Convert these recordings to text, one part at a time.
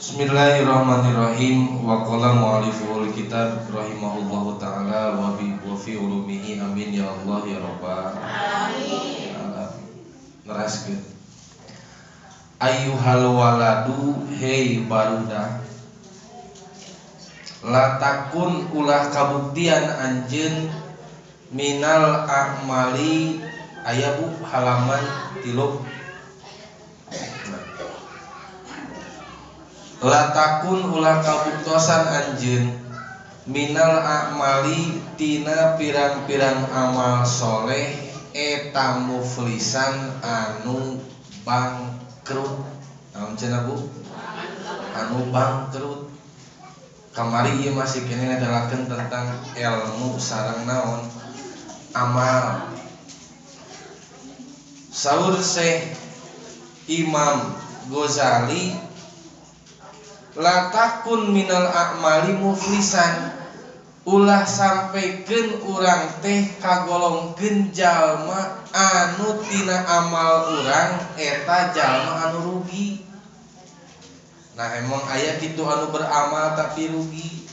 Bismillahirrahmanirrahim. Wa qala mu'alliful kitab rahimahullahu ta'ala wa fi ulumihi amin ya Allah ya rabbal alamin. Neraskeun. Ayyuhal waladu hey barudak, latakun ulah kabuktian anjeun minal a'mali ayabu halaman 3. Latakun ulah kabuktosan anjeun minal a'mali tina pirang-pirang amal soleh eta muflisan anu bangkrut. Naon cenah Bu? Anu bangkrut. Kamari ieu masih kene ngadalakeun tentang ilmu sareng naon amal. Saur Syekh Imam Ghazali, latakun minal a'mali muflisan, ulah sampaikeun urang teh kagolongkeun jalma anu tina amal urang eta jalma anu rugi. Nah emang aya kitu anu beramal tapi rugi?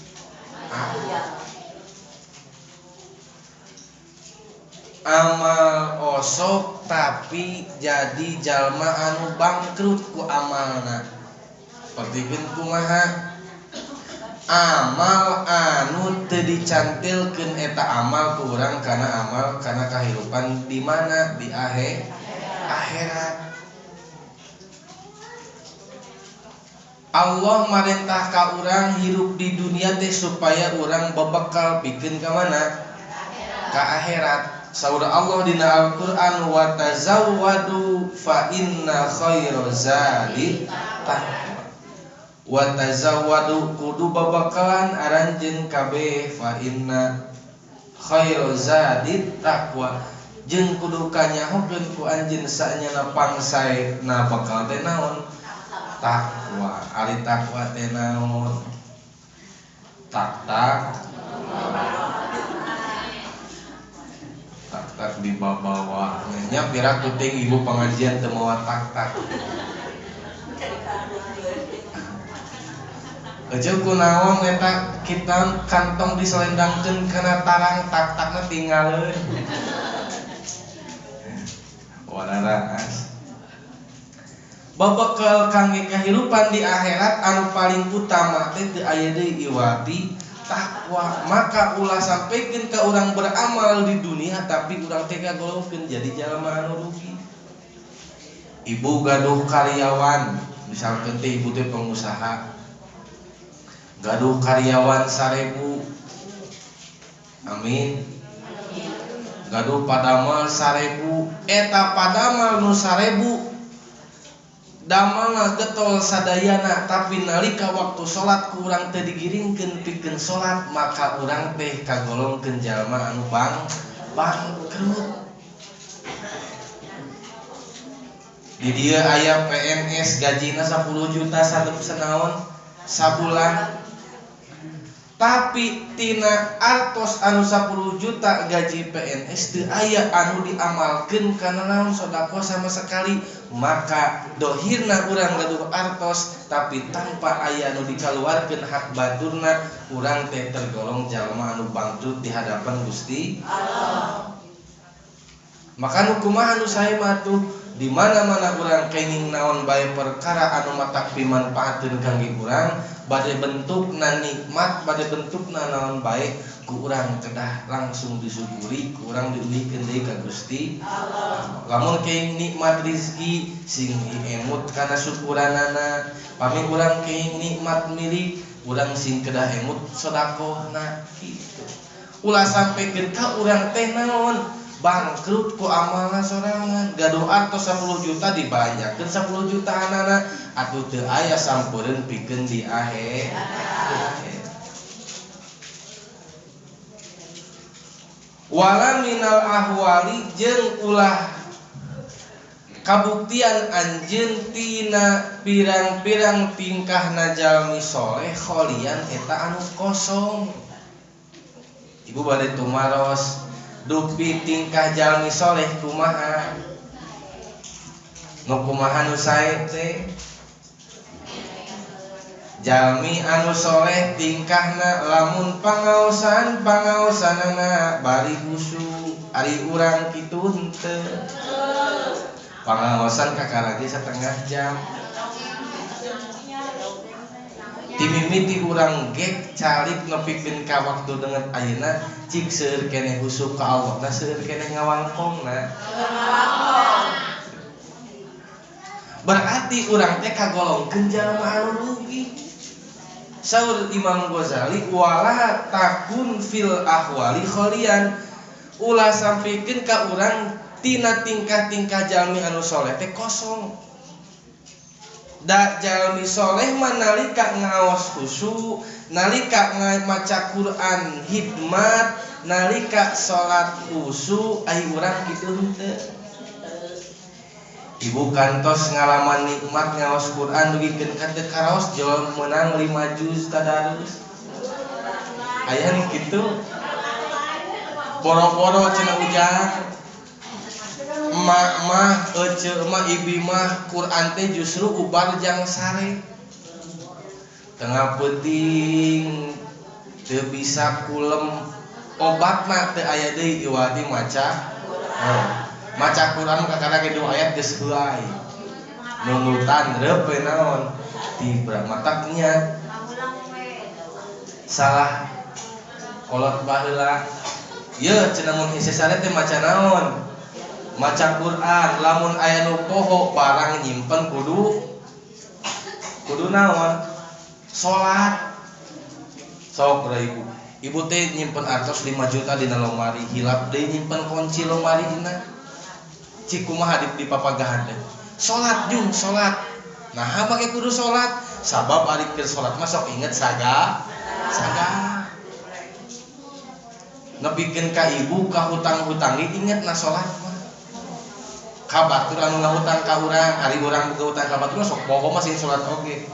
Amal osok tapi jadi jalma anu bangkrut ku amalna. Pertikeun kumaha? Amal anu teu dicantilkeun eta amal ku urang kana amal kana kahirupan di mana? Di akhirat. Allah marentah ka urang hirup di dunia teh supaya urang babekal pikeun ka mana? Ka akhirat. Saur Allah dina Al-Qur'an, wa tazawwadu fa inna khairaz zadi taqwa. Wa tazawwadu kudu babakalan aranjeun kabeh fa inna khairaz zadi taqwa. Jeung kudu kanyahokeun ku anjeun saenyana pangsaena bakal teh naon? Taqwa. Ari taqwa teh naon? Tak di bawah nya pira kuting ibu pengajian teu mawa tak. Ejeu kunaon eta kita kantong diselendangkeun kana tarang tak-takna tinggaleuan. Wararaas. Babakal kangge kahirupan di akhirat anu paling utama teh teu aya deui iwati takwa. Maka ulah sampaikan ke orang beramal di dunia tapi orang tega golongkeun jadi jalma anu rugi. Ibu gaduh karyawan, misalkan teh ibu teh pengusaha, gaduh karyawan 1000, amin. Gaduh padamal 1000, eta padamal nu 1000 damalna getol sadayana, tapi nalika waktu salat ku urang teu digiringkeun pikeun salat, maka urang teh kagolongkeun jalma anu bangkrut. Di dieu aya PNS gajina 10 juta sanaon sabulan, tapi tina artos anu 10 juta gaji PNS teu aya anu diamalkeun kana naon sedekah sama sekali. Maka dohirna urang gaduh artos tapi tanpa aya anu dikaluarkeun hak baturna, urang teh tergolong jalma anu bangkrut di hadapan Gusti Allah. Maka nu kumaha anu sae mah tuh di mana-mana urang kenging naon bae perkara anu matak pimanpaateun kangge urang, bade bentukna nikmat, bade bentukna naon bae ku urang kedah langsung disyukuri, ku urang diulihkeun deui ka Gusti Allah. Lamun kenging nikmat rezeki sing emut kana syukuranana, pami urang kenging nikmat milik, urang sing kedah emut sedekahna kitu. Ulah sampikeun ka urang teh naon? Bangkrut ku amalna sorangan. Gaduh artos 10 juta dibanyakeun 10 juta anana, atuh teu aya sampeureun pikeun di akhirat. Wala minal ahwali jeung ulah kabuktian anjeun tina pirang-pirang tingkahna jalmi soleh kholian eta anu kosong. Ibu bade tumaros dupi tingkah jalmi soleh kumaha? Nu kumaha nu sae teh? jalmi anu soleh tingkahna lamun pangaosanana bari husu ari urang kitu henteu pangaosan kakaragi setengah jam timimiti urang gek calik nepikeun ka waktu dengan ayeuna cik seueur keneh husuk ka Allah na seueur keneh ngawangkongna berarti urang teh kagolongkeun jalma anu rugi. Saur Imam Ghazali wala takun fil ahwali khalian ulah sampikeun ka urang tina tingkah-tingkah jalmi anu soleh teh kosong. Da jalmi soleh mah nalika ngaos khusyuk, nalika maca Quran hikmat, nalika salat khusyuk ai urang kitu henteu. Ibu kantos ngalaman nikmat ngaos Quran dugikeun ka teu karaos jol menang 5 juz tadarus. Aya nu kitu. Boro-boro cenah ujang. Emak mah ece mah ibi mah Quran teh justru ubar jang sare. Tengah peuting teu bisa kulem obatna teu aya deui iwadi maca. Maca Quran kakana ge 2 ayat geus heuai. Nungutan reup we naon? Tibra matak niat. Salah kolot baheula. Ye cenah mun hese sare teh maca naon? Maca Quran, lamun aya nu poho barang nyimpen kudu naon? Salat. Sok ra ibu. Ibu teh nyimpen artos 5 juta dina lomari, hilap deui nyimpen kunci lomari dina. Cik kumaha di papagahan teh. Salat jung salat. Nah, make kudu salat. Sabab ari keur salat mah sok inget saga. Nepikeun ka ibu ka hutang-hutang inget na salat mah. Ka batur anu ngahutang ka urang, ari urang boga hutang ka batur sok poho mah sing salat oge.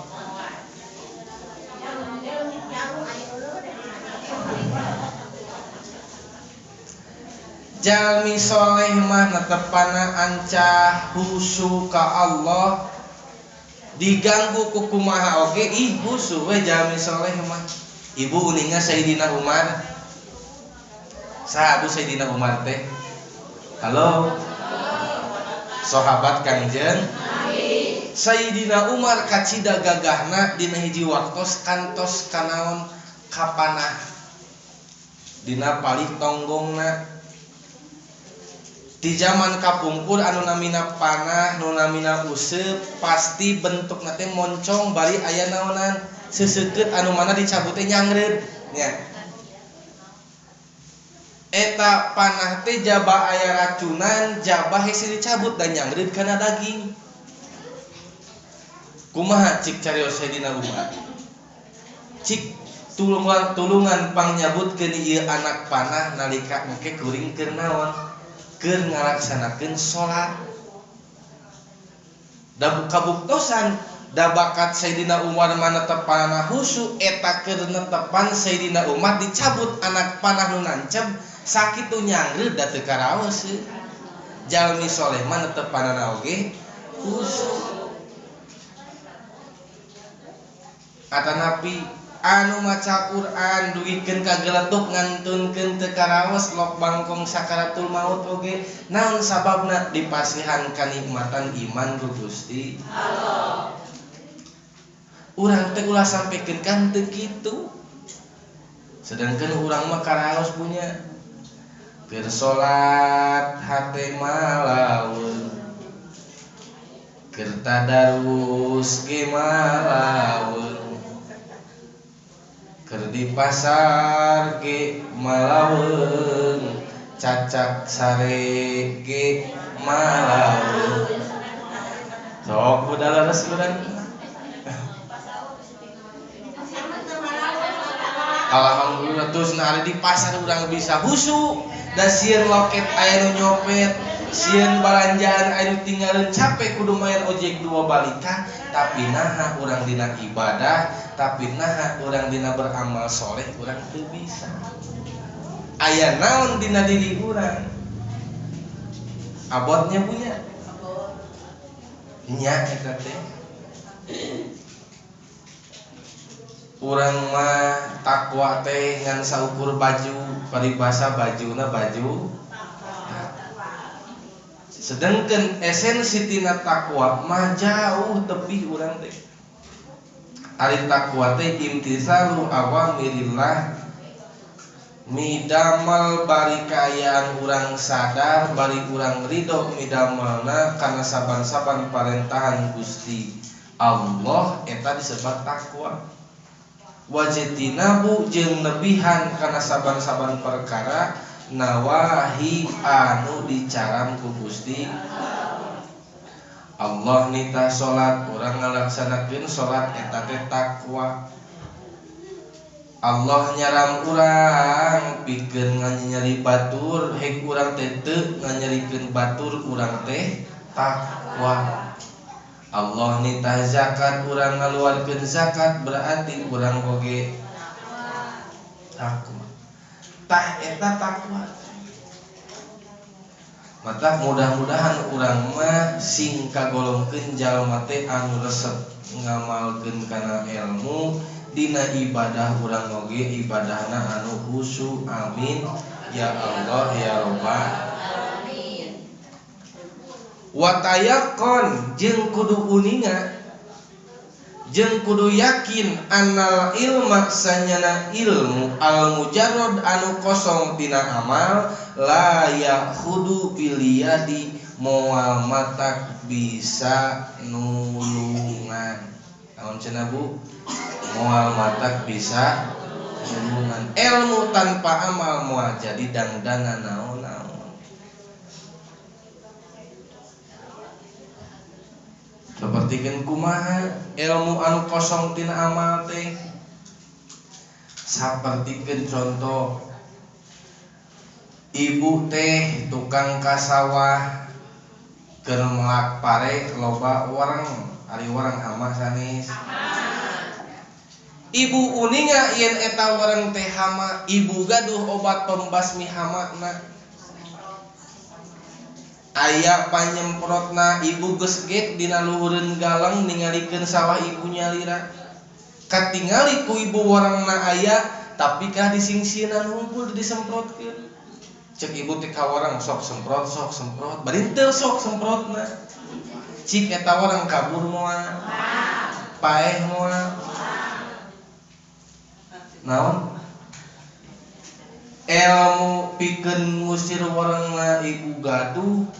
Jalmi soleh mah netepana ancah husu ka Allah diganggu ku kumaha oge ih husu we jalmi soleh mah. Ibu uninga Sayyidina Umar. Saha Abu Sayyidina Umar teh? Halo. Sahabat Kangjeng Nabi. Sayyidina Umar kacida gagahna dina hiji waktos kantos kanaon kapanah dina palih tonggongna. Di zaman kapungkur anu namina panah, nu namina useup, pasti bentukna teh moncong bari aya naonan seseukeut anu mana dicabut teh nyangreud nya. Eta panah teh jaba aya racunan, jaba hese dicabut dan nyangreud kana daging. Kumaha cik carios Sayyidina Umar? Cik tulungan pangyabutkeun ieu anak panah nalika engke kuring keur naon? Keur ngalaksanakeun salat. Da kabuktosan da bakat Sayyidina Umar manetepana husu eta keur netepan Sayyidina Umar dicabut anak panah nu nancep sakitu nyangreud da teu karaos. Jalmi soleh manetepanana oge husu. Atanapi anu maca Quran dugikeun ka geletuk ngantunkeun teu karaos lok bangkong sakaratul maut oge naon sababna dipasihan kanikmatan iman ku Gusti Allah. Urang teh ulah sampikeun kan teu kitu. Sedangkan urang mah karaos punya keur salat hate malaweun keur tadarus ge malaweun keur di pasar ge malaweun cacak sare ge malaweun. Sok budal leres urang. Alhamdulillah terus nah di pasar urang bisa husu da sieun loket aya nu nyopet, sieun balanjaan aya nu tinggalin capek kudu mayar ojek 2 balikan, tapi naha urang dina ibadah, tapi naha urang dina beramal soleh urang teu bisa. Aya naon dina diri urang? Abotnya punya. Nya eta teh. urang mah takwa teh ngan saukur baju, paribasa bajuna baju. Sedangkan esensi tina takwa mah jauh tepi urang teh. Ari takwa teh imtisalu awamirillah, midamal bari kaayaan urang sadar, bari urang ridho midamalna kana saban-saban parentahan Gusti Allah, eta disebut takwa. Wajtinabu jeung nebihan kana saban-saban perkara nawahi anu dicaram ku Gusti Allah. Nita salat urang ngalaksanakeun salat eta teh takwa. Allah nyaram urang pikeun nganyeri batur, hek urang teh teu nganyerikeun batur, urang teh takwa. Allah nitah zakat urang ngaluarkeun zakat, berarti urang oge takwa. Tah eta takwa. Mata mudah-mudahan urang mah sing kagolongkeun jalma teh anu resep ngamalkeun kana ilmu dina ibadah urang oge ibadahna anu khusyuk. Amin ya Allah ya Rabbal alamin. Watayakon jeung kudu uninga jeung kudu yakin annal ilma sanyana ilmu al mujarrad anu kosong tina amal la yakhudu biliyadi moal matak bisa nulungan. Naon cenah Bu? Moal matak bisa nulungan. Ilmu tanpa amal moal jadi dangdangan naon-naon. Sapertikeun kumaha ilmu anu kosong tina amal teh? Sapertikeun contoh ibu teh tukang ka sawah keur melak pare loba warang, ari warang hama sanes. Ibu uninga yen eta warang teh hama, ibu gaduh obat pembasmi hamana. Aya panyemprotna, ibu geus gek dina luhureun galang ningalikeun sawah ibu nyalira. Katingali ku ibu warangna aya, tapi kah disingsieunan hungkul disemprotkeun. Cek ibu teh ka warang sok semprot, bari teu sok semprotna. Cik eta warang kabur moal, paeh moal. Naon? Ilmu pikeun ngusir warangna ibu gaduh.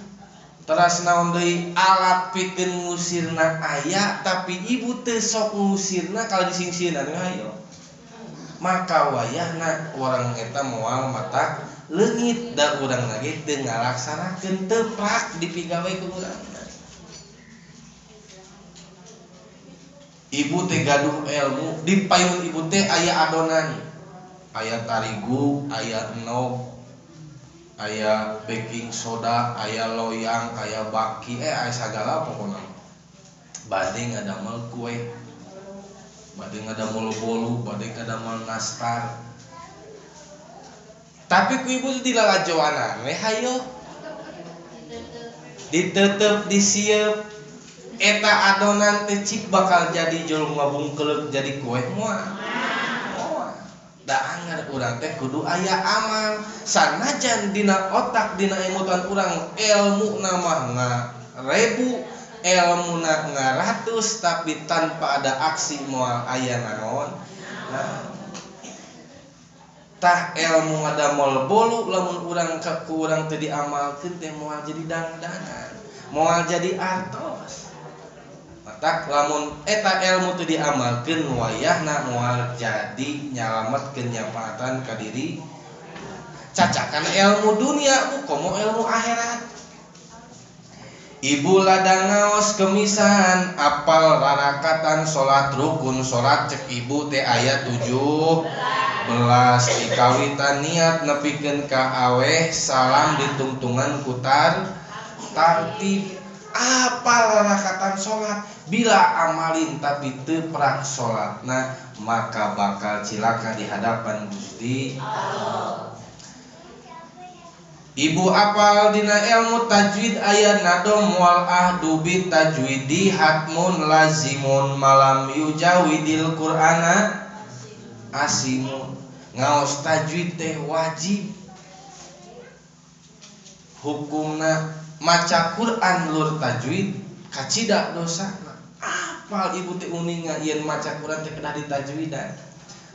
Teras naon deui alat pikeun ngusirna aya, tapi ibu teu sok ngusirna kalau disingsieunan hayo. Maka wayahna urang eta moal matak leungit da urang lagi teu ngalaksanakeun teprak dipigawe ku urangna. Ibu teh gaduh ilmu, di payun ibu teh aya adonan. Aya tarigu, aya enog, aya baking soda, aya loyang, aya baki, aya sagala pokona. Bade ngadamel kue, bade ngadamel bolu, bade ngadamel nastar. Tapi ku ibu dilalajoanan we hayo. Ditetep disieup eta adonan teh cik bakal jadi jolong ngabungkeleuk jadi kue moal. Da anggar urang teh kudu aya amal. Sanajan dina otak dina emutan urang ilmu mah ngarebu, ilmuna ngaratus, tapi tanpa ada aksi moal aya naon. Tah ilmu ngadamel bolu lamun urang ku urang teu diamalkeun teh moal jadi dangdangan, moal jadi artos. Matak lamun eta ilmu teu diamalkeun wayahna moal jadi nyalametkeun nyapaatan ka diri. Cacakan ilmu dunia bu komo ilmu akhirat. Ibu ladang ngaos kemisan apal rarakatan salat rukun salat cek ibu teh aya 17 dikawitan niat nepikeun ka aweh salam ditungtungan kutar tartib. Apal rakatan salat bila amalin tapi teu prak salatna maka bakal cilaka di hadapan Gusti Allah. Ibu apal dina ilmu tajwid aya nadom wal ahdu bit tajwidi hatmun lazimun malam yujawidil qur'ana asimun ngaos tajwid teh wajib hukumna maca Quran lur tajwid kacida dosa apal ibu teh uninga yen maca Quran teh kedah ditajwidan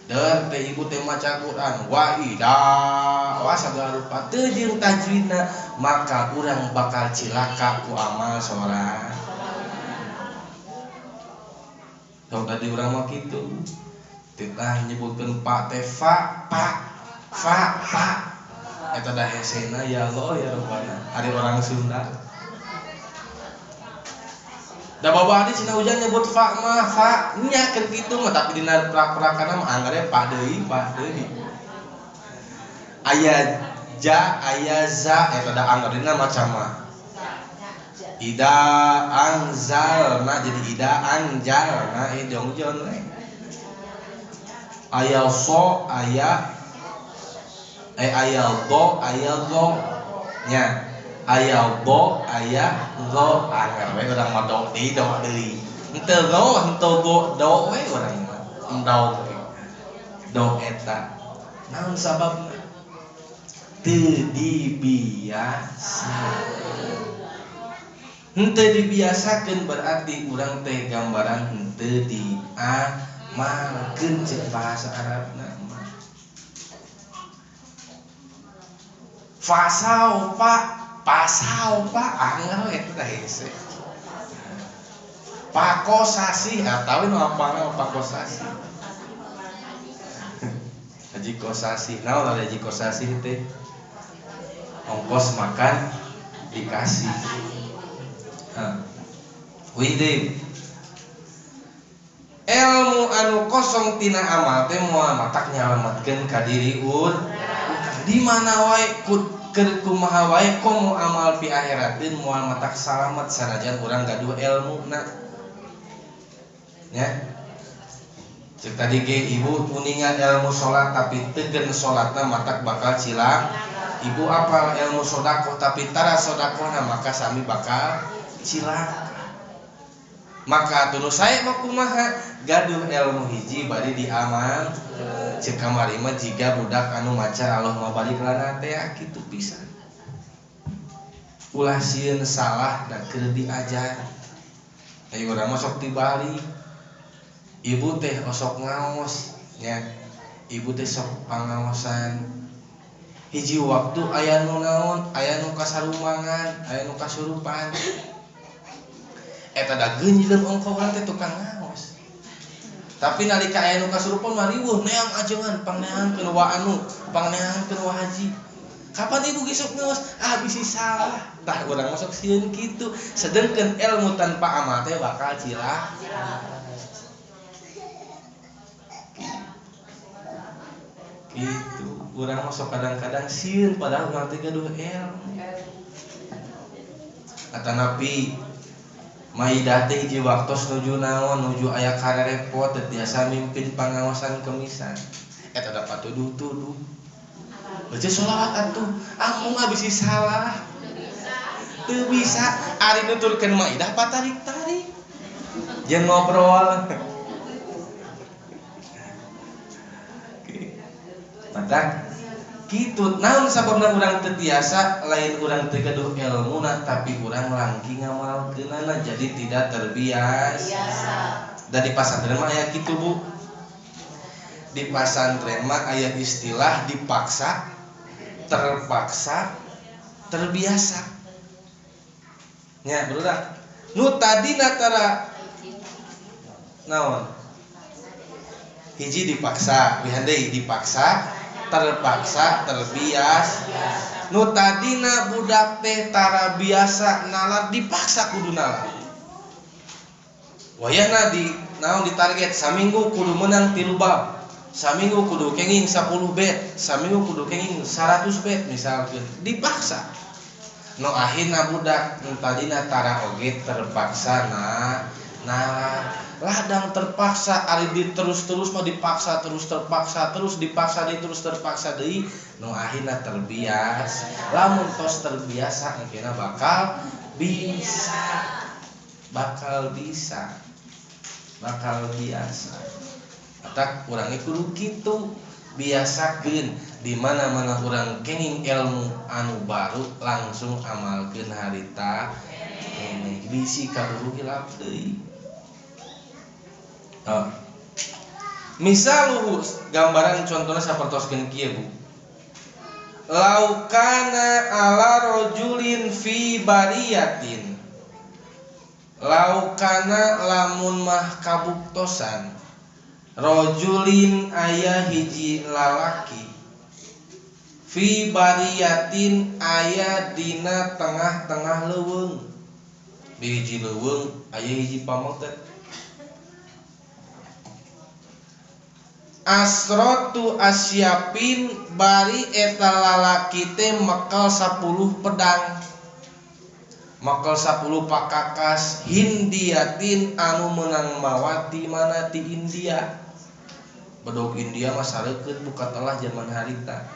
dan teh ibu teh maca Quran wa ida wa sagala rupa teu jeung tajwidna maka urang bakal cilaka ku amal salat. Tong tadi urang mah kitu titah nyebutkeun pak teh fa eta da hesena ya Allah ya Rabbana ari orang Sunda da babadi cina hujan nyebut fa mah fa nya keur kitu mah tapi dina prak-prakana mah anggere pa deui aya ja aya za eta da anggarina macam mah ida anzalna jadi ida anjalna jongjon we aya so aya aya go nya aya bo aya go anggar we urang mah do deui henteu go henteu go do we urang mah do eta naon sababna teu dibiasa henteu dibiasakeun berarti urang teh gambaran henteu diamalkeun cek bahasa Arabna pasau pak anggar eta teh hese pakosasi atawi nu apana pakosasi haji kosasi naon haji kosasi teh ongkos makan dikasih widih ilmu anu kosong tina amal teh moal matak nyalametkeun ka diri di mana wae keur kumaha wae komo amal pi akhirateun moal matak salamet sanajan urang gaduh ilmuna nya cek tadi ge ibu kuningan ilmu salat tapi teu salatna matak bakal cilang ibu apal ilmu sedekah tapi tara sedekahna maka sami bakal cilang maka tuluy sae mah kumaha gaduh ilmu hiji bari diamal cek kamari mah jiga budak anu maca Allahumma barik lana teh kitu pisan ulah sieun salah da keur diajar ayo urang mah sok tibalik ibu teh osok ngaos nya ibu teh sok pangaosan hiji waktu aya nu naon aya nu kasarumangan aya nu kasurupan eta da geunjleun ongko urang teh tukang ngaos tapi nalika aya nu kasurupan mah riweuh neang ajengan pangneangkeun wa anu pangneangkeun wa haji kapan ibu gesok ngaos bisi salah tah urang masuk sieun kitu sedengkeun ilmu tanpa amal teh bakal cilah gitu urang masuk kadang-kadang sieun padahal urang teh gaduh ilmu atanapi maidah teh hiji waktos nuju naon nuju aya karerepot teu tiasa mimpin pangaosan kemisan eta dapat tuduh-tuduh baca sholawat atuh ampun bisi salah teu bisa ari nuturkeun maidah patarik-tarik jeung ngobrol mata kitu naon sababna urang teu tiasa lain urang teu gaduh ilmuna tapi urang langki ngamalkeunana jadi tidak terbiasa da di pasantren mah aya kitu Bu di pasantren mah aya istilah dipaksa terpaksa terbiasa nya budak nu tadina tara naon hiji dipaksa wihandai dipaksa terpaksa terbiasa nu tadina budak teh tara biasa nalar dipaksa kudu nalar wayahna di naon ditarget saminggu kudu menang 3 bab saminggu kudu kenging 10 bet saminggu kudu kenging 100 bet misalkan dipaksa nu akhirna budak nu tadina tara oge terpaksa nalar ladang terpaksa ari di terus mah dipaksa terus terpaksa terus dipaksa deui terus terpaksa deui nu akhirna terbiasa lamun tos terbiasa engkena bakal biasa tak urang kudu kitu biasakeun di mana-mana urang kenging ilmu anu baru langsung amalkeun harita keneh bisi kaburu hilap deui. Misal gambaran contohna sapertoskeun kieu Bu. Laukana ala rojulin fi bariyatin. Laukana lamun mah kabuktosan rojulin aya hiji lalaki fi bariyatin aya dina tengah-tengah leuweung. Di hiji leuweung aya hiji pameutet. Asrotu asyapin bari eta lalaki teh mekel 10 pedang. Mekel 10 pakakas hindiatin anu menang mawati mana ti India. Bedog India mah sareukeut buka telah zaman harita.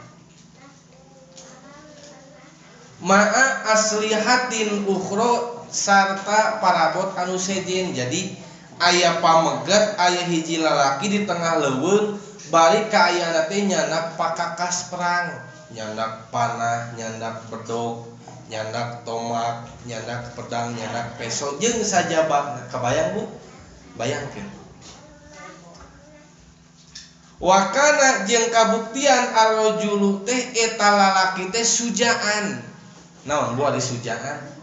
Ma'a aslihatin ukhra sarta parabot anu sejen. Jadi aya pamegat aya hiji lalaki di tengah leuweung balik ka ayana teh nyandak pakakas perang, nyandak panah, nyandak bedog, nyandak tomak, nyandak pedang, nyandak peso jeung sajabana. Kabayang Bu? Bayangkeun. Wakana jeung kabuktian arrojulu teh eta lalaki teh sujaan. Naon Bu ari sujaan?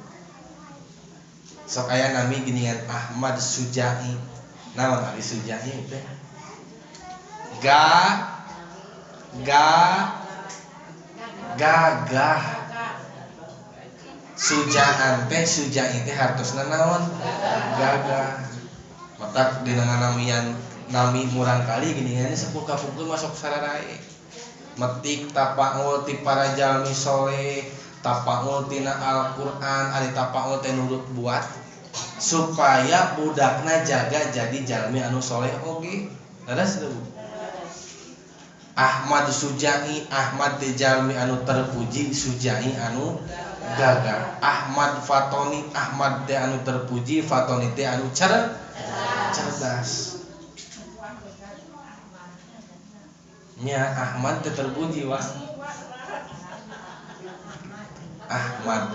Sok aya nami geuningan Ahmad Sujai. Naon ari Sujai teh? Gagah. Sujaan teh Sujai teh hartosna naon? Gagah. Matak dina nganamian nami murang kali geuningan sepuh kapungkeun masuk sararae. Metik tapaul ti para jalmi soleh, tapaul tina Al-Qur'an, ari tapaul teh nurut buat supaya budakna jaga jadi jalmi anu soleh oge. Leres teu? Ahmad Sujai, Ahmad teh jalmi anu terpuji, Sujai anu gagah. Ahmad Fatoni, Ahmad teh anu terpuji, Fatoni teh anu cerdas. Nya Ahmad teh terpuji wah. Ahmad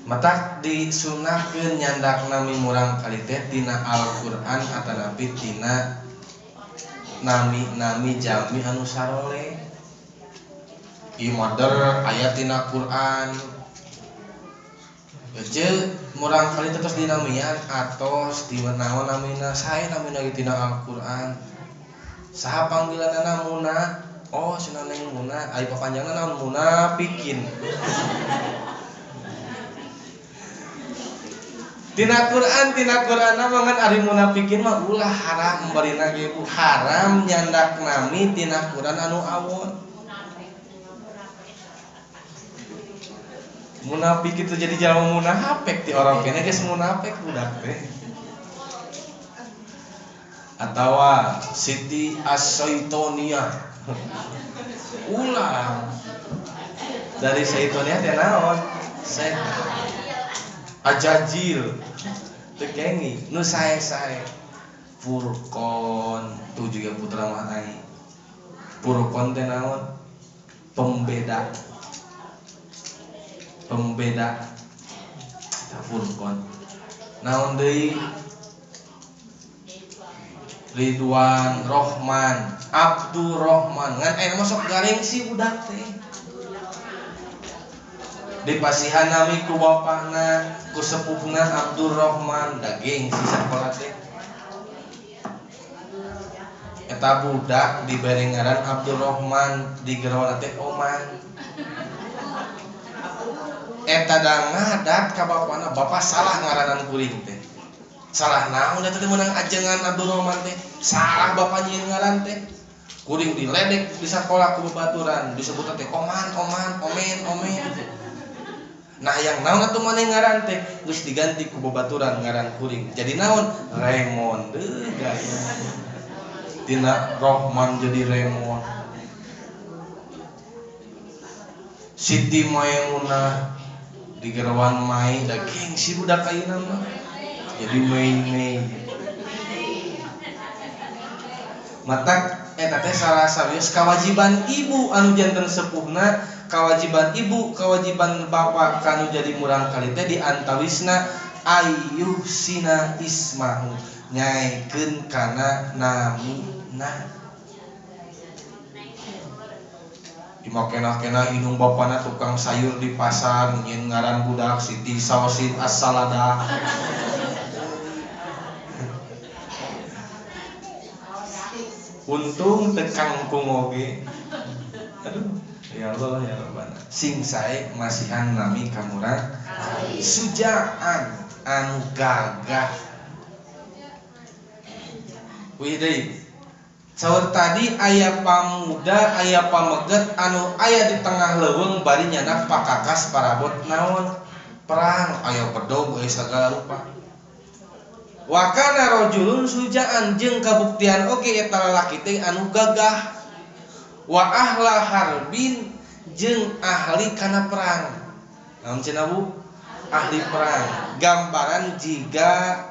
matak disunahkeun nyandak nami murang kali teh tina Al-Qur'an atanapi tina nami jalmi anu saroleh. Ieu model aya tina Qur'an. Ece murang kali terus dinamian atos di naon namina sae namina tina Al-Qur'an. Saha panggilanna Muna? Oh cenah Neng Muna, ai papanjangna naon Munafikin. Tina Qur'an mangan ari munafikin mah ulah haram barina ge Bu. Haram nyandak nami tina Qur'an anu awon. Munafik itu jadi jalma munafik ti orang kene geus munafik budak teh. Atawa Siti As-Syaitonia. Ulah dari Syaitonia teh naon? Ajajil teu kengi nu sae-sae. Furqon tu juga putra mah ai. Furqon teh naon? Pembeda. Furqon. Naon deui? Ridwan Rohman, Abdurrahman. Ngan masuk garing si budak teh. Dipasihan nami ku bapana, ku sepuhna Abdurrahman, daging si sakola teh. Eta budak dibere ngaran Abdurrahman, digerona teh Oman. Eta da ngadat ka bapana, bapak salah ngaranan kuring teh. Salah naon eta teh meunang ajengan Abdurrahman teh. Salah bapak nyieun ngaran teh. Kuring diledek di sakola ku babaturan, disebut teh Oman. Nah yang naon atuh maneh ngaran teh geus diganti ku babaturan ngaran kuring. Jadi naon? Raymond. Gaya. Tina Rohman jadi Raymond. Siti Maimunah digerwan Mai daging si budak ayeuna mah. Jadi Mei. matak eta teh salah sawios kewajiban ibu anu janten sepuhna, kewajiban ibu, kewajiban bapak kanu jadi murang kali teh diantawisna ayyuhsina ismahu nyaikeun kana namina. Imakena-kena hidung bapana tukang sayur di pasar nyin ngaran budak Siti Saosin As-Salada. Untung tekan kumoge. Aduh, ya Allah ya Rabbana. Sing sae masihan nami kamurang sujaan anu gagah. Wih deui. Saur tadi aya pamuda, aya pameget anu aya di tengah leuweung bari nyanak pakakas parabot naon? Perang, aya bedog aya sagala rupa. Wa kana rajulun sujaan jeung kabuktian oge eta lalaki teh anu gagah. Wa ahla harbin jeung ahli kana perang. Naon cenah Bu? Ahli perang. Gambaran jiga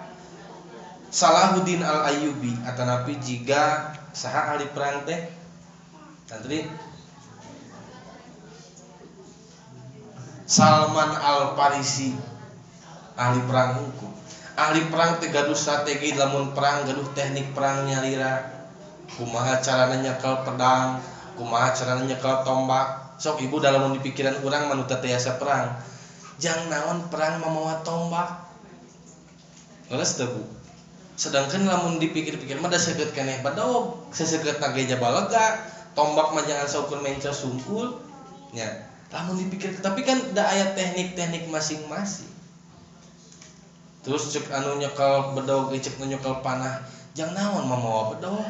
Salahuddin Al-Ayyubi atanapi jiga saha ahli perang teh? Tantri Salman Al-Farisi ahli perang hukum. Ahli perang teh gaduh strategi lamun perang, gaduh teknik perang nyalira. Kumaha carana nyekel pedang, kumaha carana nyekel tombak. Sok ibu dalam di pikiran urang manu teh tiasa perang. Jang naon perang mamawa tombak. Geus teu Bu? Sedangkan lamun dipikir-pikir mah da seukeut keneh badog, seseukeutna ge jabalega, tombak mah jangan saukur mencos sungkul. Nya, lamun dipikir tapi kan da aya teknik-teknik masing-masing. Terus cek anu nyekel bedog, cek nu nyekel panah, jang naon mamawa bedog.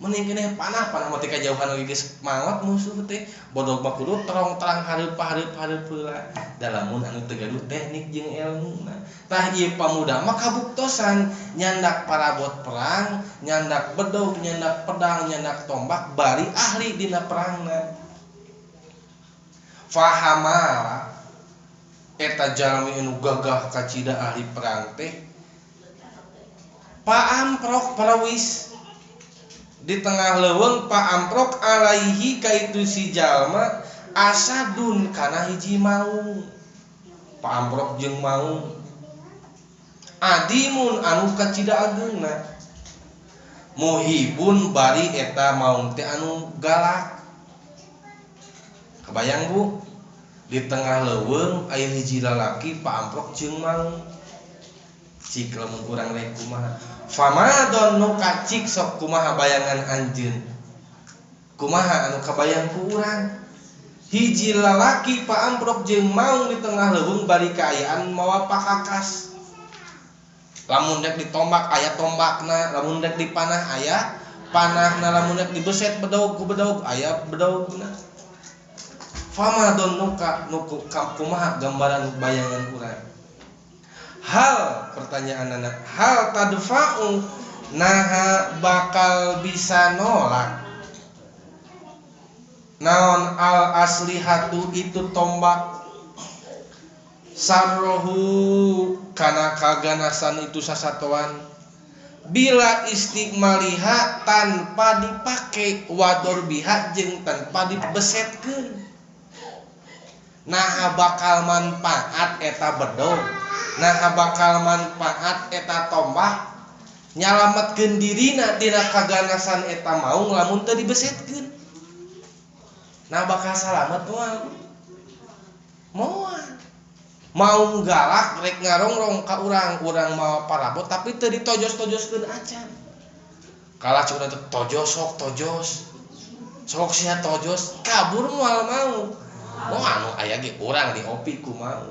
Mending keneh panah mah teh kajauhan oge geus mawat musuh teh. Bodog mah kudu terong-terang hareup-hareup heula. Da lamun anu teu gaduh teknik jeung elmuna. Tah ieu pamuda mah kabuktosan nyandak parabot perang, nyandak bedog, nyandak pedang, nyandak tombak bari ahli dina perangna. Fahamala eta jalmi anu gagah kacida ahli perang teh paamprok parawis di tengah leuweung paamprok alaihi kaitu si jalma asadun kana hiji maung. Paamprok jeung maung adimun anu kacida ageungna muhibun bari eta maung teh anu galak. Kebayang Bu, di tengah leuweung aya hiji lalaki paamprok jeung maung. Cik lamun urang rek kumaha? Famadon nu kacik sok kumaha bayangan anjeun. Kumaha anu kabayang ku urang? Hiji lalaki paamprok jeung maung di tengah leuweung bari kaayaan mawa pakakas. Lamun dek ditombak aya tombakna, lamun dek dipanah aya panahna, lamun dek dibeset bedog ku bedog aya bedogna. Famadon nuku kumaha gambaran bayangan urang. Hal pertanyaan anak, hal tadfa'u naha bakal bisa nolak naon al aslihatu itu tombak sarrohu kana kaganasan itu sasatuan bila istiqmaliha tanpa dipake wador biha jeung tanpa dibesetkeun. Nah bakal manfaat eta bedog, nah bakal manfaat eta tombak nyalametkeun dirina dina kaganasan eta maung lamun teu dibesetkeun. Nah bakal salamet moal. Maung galak rek ngarongrong ka urang mawa parabot tapi teu ditojos-tojoskeun acan. Kala cuk teh tojos sok tojos. Sok sia tojos kabur moal mau. Oh anu aya ge urang diopi ku mau.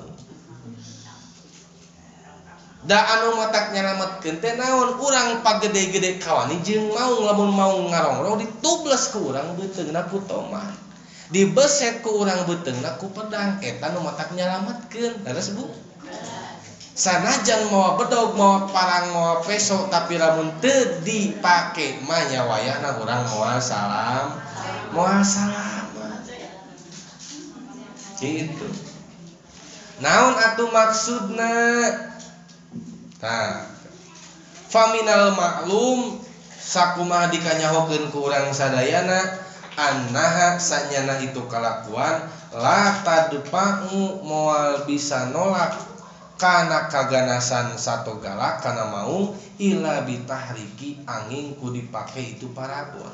Da anu matak nyalametkeun teh naon urang pagede-gede kawani jeung maung lamun maung ngarongrong ditubles ku urang beuteungna ku tombak. Dibeset ku urang beuteungna ku pedang eta nu matak nyalametkeun. Leres Bu? Sanajan mawa bedog, mawa parang, mawa peso tapi lamun teu dipake mah nya wayahna urang moal salam. Moal salam. Gitu. Naon atuh maksudna? Nah, faminal ma'lum sakumaha dikanyahokeun ku urang sadayana annaha sanyana itu kalakuan la tadfa'u moal bisa nolak kana kaganasan satogala kana mau ila bitahriki angin ku dipake itu parabot.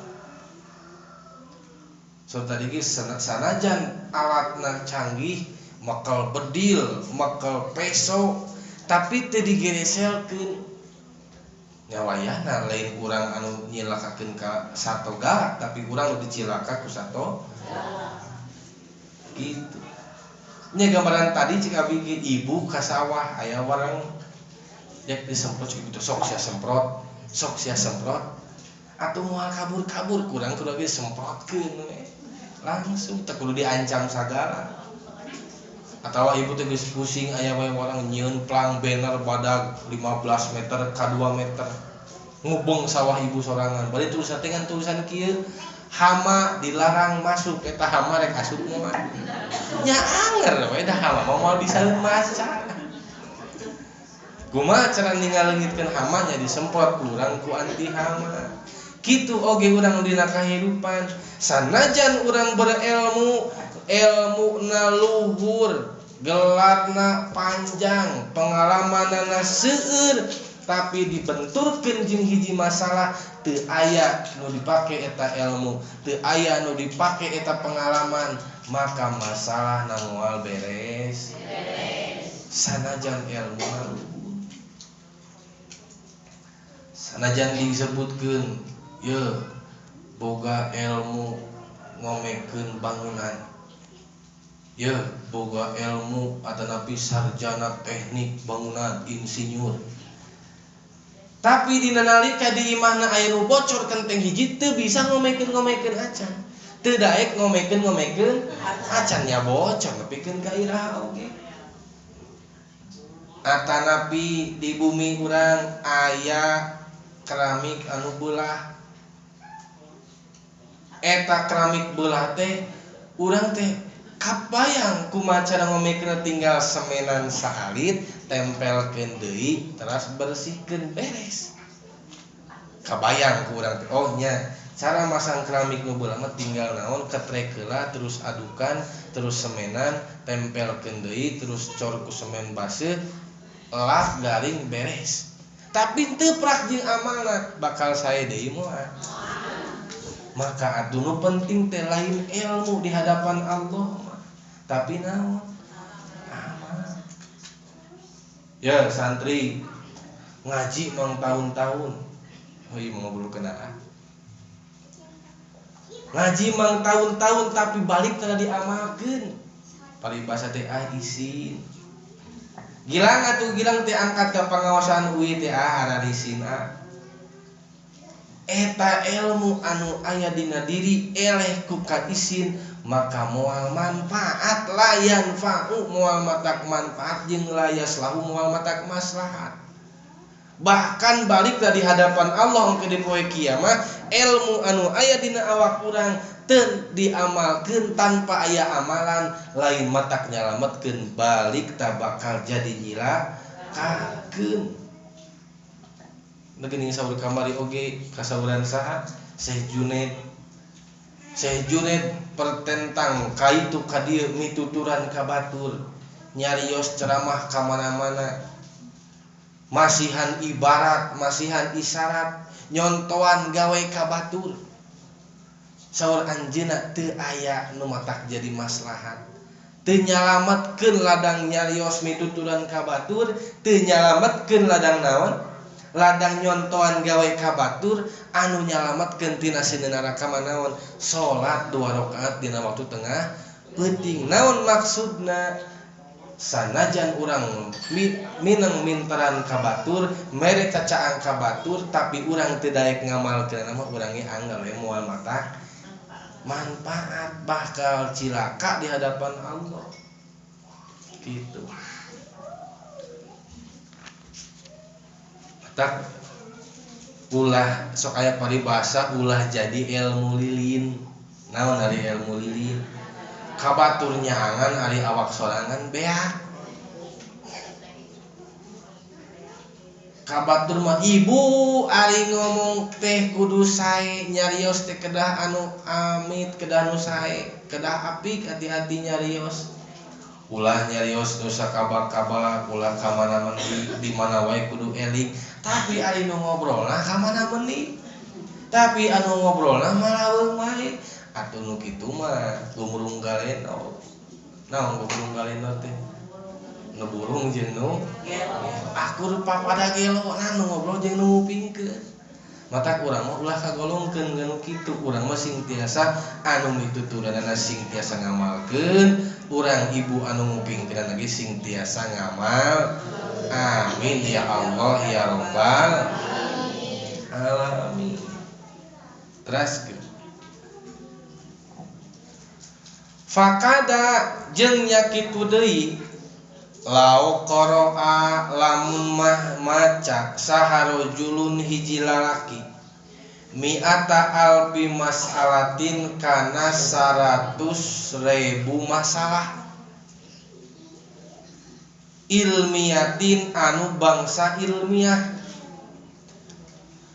So tadi ge sanajan alatna canggih makel bedil, makel peso, tapi teu digereselkeun. Nyawayana lain urang anu nyilakakeun ka satogala, tapi urang nu dicilaka ku sato. Gitu. Nya gambaran tadi cik abi ge ibu ka sawah aya warang dek disemprot gitu sok sia semprot. Atuh moal kabur kurang kudu ge semprotkeun we. Langsung teu kudu diancam sagala. Atawa ibu teh geus pusing aya wae orang nyieun plang banner badag 15 meter ka 2 meter ngubeng sawah ibu sorangan bari tulisan dengan tulisan kieu hama dilarang masuk eta hama rek asup moal nya anger we dah hama moal disaeun maca kumaha cara ningaleungitkeun hama nya disemprot urang ku anti hama kitu oge urang dina kahirupan sanajan urang berilmu ilmuna luhur gelarna panjang pengalamanana seueur tapi dibenturkeun jeung hiji masalah teu aya nu dipake eta ilmu teu aya nu dipake eta pengalaman maka masalah na moal beres sanajan ilmu luhur sanajan disebutkeun ye boga ilmu ngomekeun bangunan ya boga ilmu atanapi sarjana teknik bangunan insinyur tapi dina nalika di imahna aya nu bocor kenteng hiji teu bisa ngomekeun acan teu daek ngomekeun acan nya bocor nepikeun ka iraha oge atanapi di bumi urang aya keramik anu beulah eta keramik beulah teh urang teh kabayang kumaha cara ngomekeun tinggal semenan saalit tempelkeun deui teras bersihkeun beres kabayang ku urang teh oh nya cara masang keramik nu beulah mah tinggal naon ketrek heula terus adukan terus semenan tempelkeun deui terus cor ku semen baseuh lap garing beres tapi teu prak jeung amanat bakal sae deui moal maka atuh nu penting teh lain ilmu di hadapan Allah tapi naon amal ya santri ngaji mang tahun-tahun heuy ngobrolkeun ngaji mang tahun-tahun tapi balik tara diamalkeun paribasa teh isin gilang teh angkat ka pangawasan UI teh ararisin eta ilmu anu aya dina diri eleh ku ka isin maka moal manfaat layan fa'u moal matak manfaat jeung layas lahu moal matak maslahat bahkan balik di hadapan Allah ke di poe kiamat ilmu anu aya dina awak urang teu diamalkeun tanpa aya amalan lain matak nyalametkeun balik tak bakal jadi nyilakakeun negeni saur kamari oge kasauran saha Syekh Junaid pertentang kaitu kadieu mituturan ka batur nyarios ceramah ka mana-mana masihan ibarat masihan isyarat nyontoan gawe ka batur saur anjeunna teu aya nu matak jadi maslahat teu nyalametkeun ladang nyarios mituturan ka batur teu nyalametkeun ladang naon ladang nyontoan gawe ka batur anu nyalametkeun tina sineuna neraka manaon salat 2 rakaat dina waktu tengah peuting naon maksudna sanajan urang mineng minteran ka batur mere cacaang ka batur tapi urang teu daek ngamalkeun mah urang ge anggal we moal matak manfaat bakal cilaka di hadapan Allah gitu. Tak ulah sok aya paribasa ulah jadi ilmu lilin naon ari ilmu lilin kabatur nyaangan ari awak sorangan beak kabatur mah ibu ari ngomong teh kudu sae nyarios teh kedah anu amit kedah nu sae kedah apik hati-hati nyarios ulah nyarios nu sakabak-kabak ulah ka mana meuni di mana wae kudu eling tapi ari nu ngobrolna ka mana meuni tapi anu ngobrolna malaweung wae atuh nu kitu mah gumurung galeno naon gumurung galeno teh ngeburung jeung nu aku rupa pada gelo anu ngobrol jeung nu ngupingkeun mata urang mah ulah kagolongkeun nu kitu urang mah sing tiasa anu mituturanana sing tiasa ngamalkeun urang ibu anu ngupingkeun lagi sing tiasa ngamal amin ya Allah ya rabbal alamin teraskeun fakada jeung nya kitu deui lau qoro'a lamun mah maca saharojulun hiji lalaki mi'ata alfi mas'alatin kana 100.000 masalah ilmiatin anu bangsa ilmiah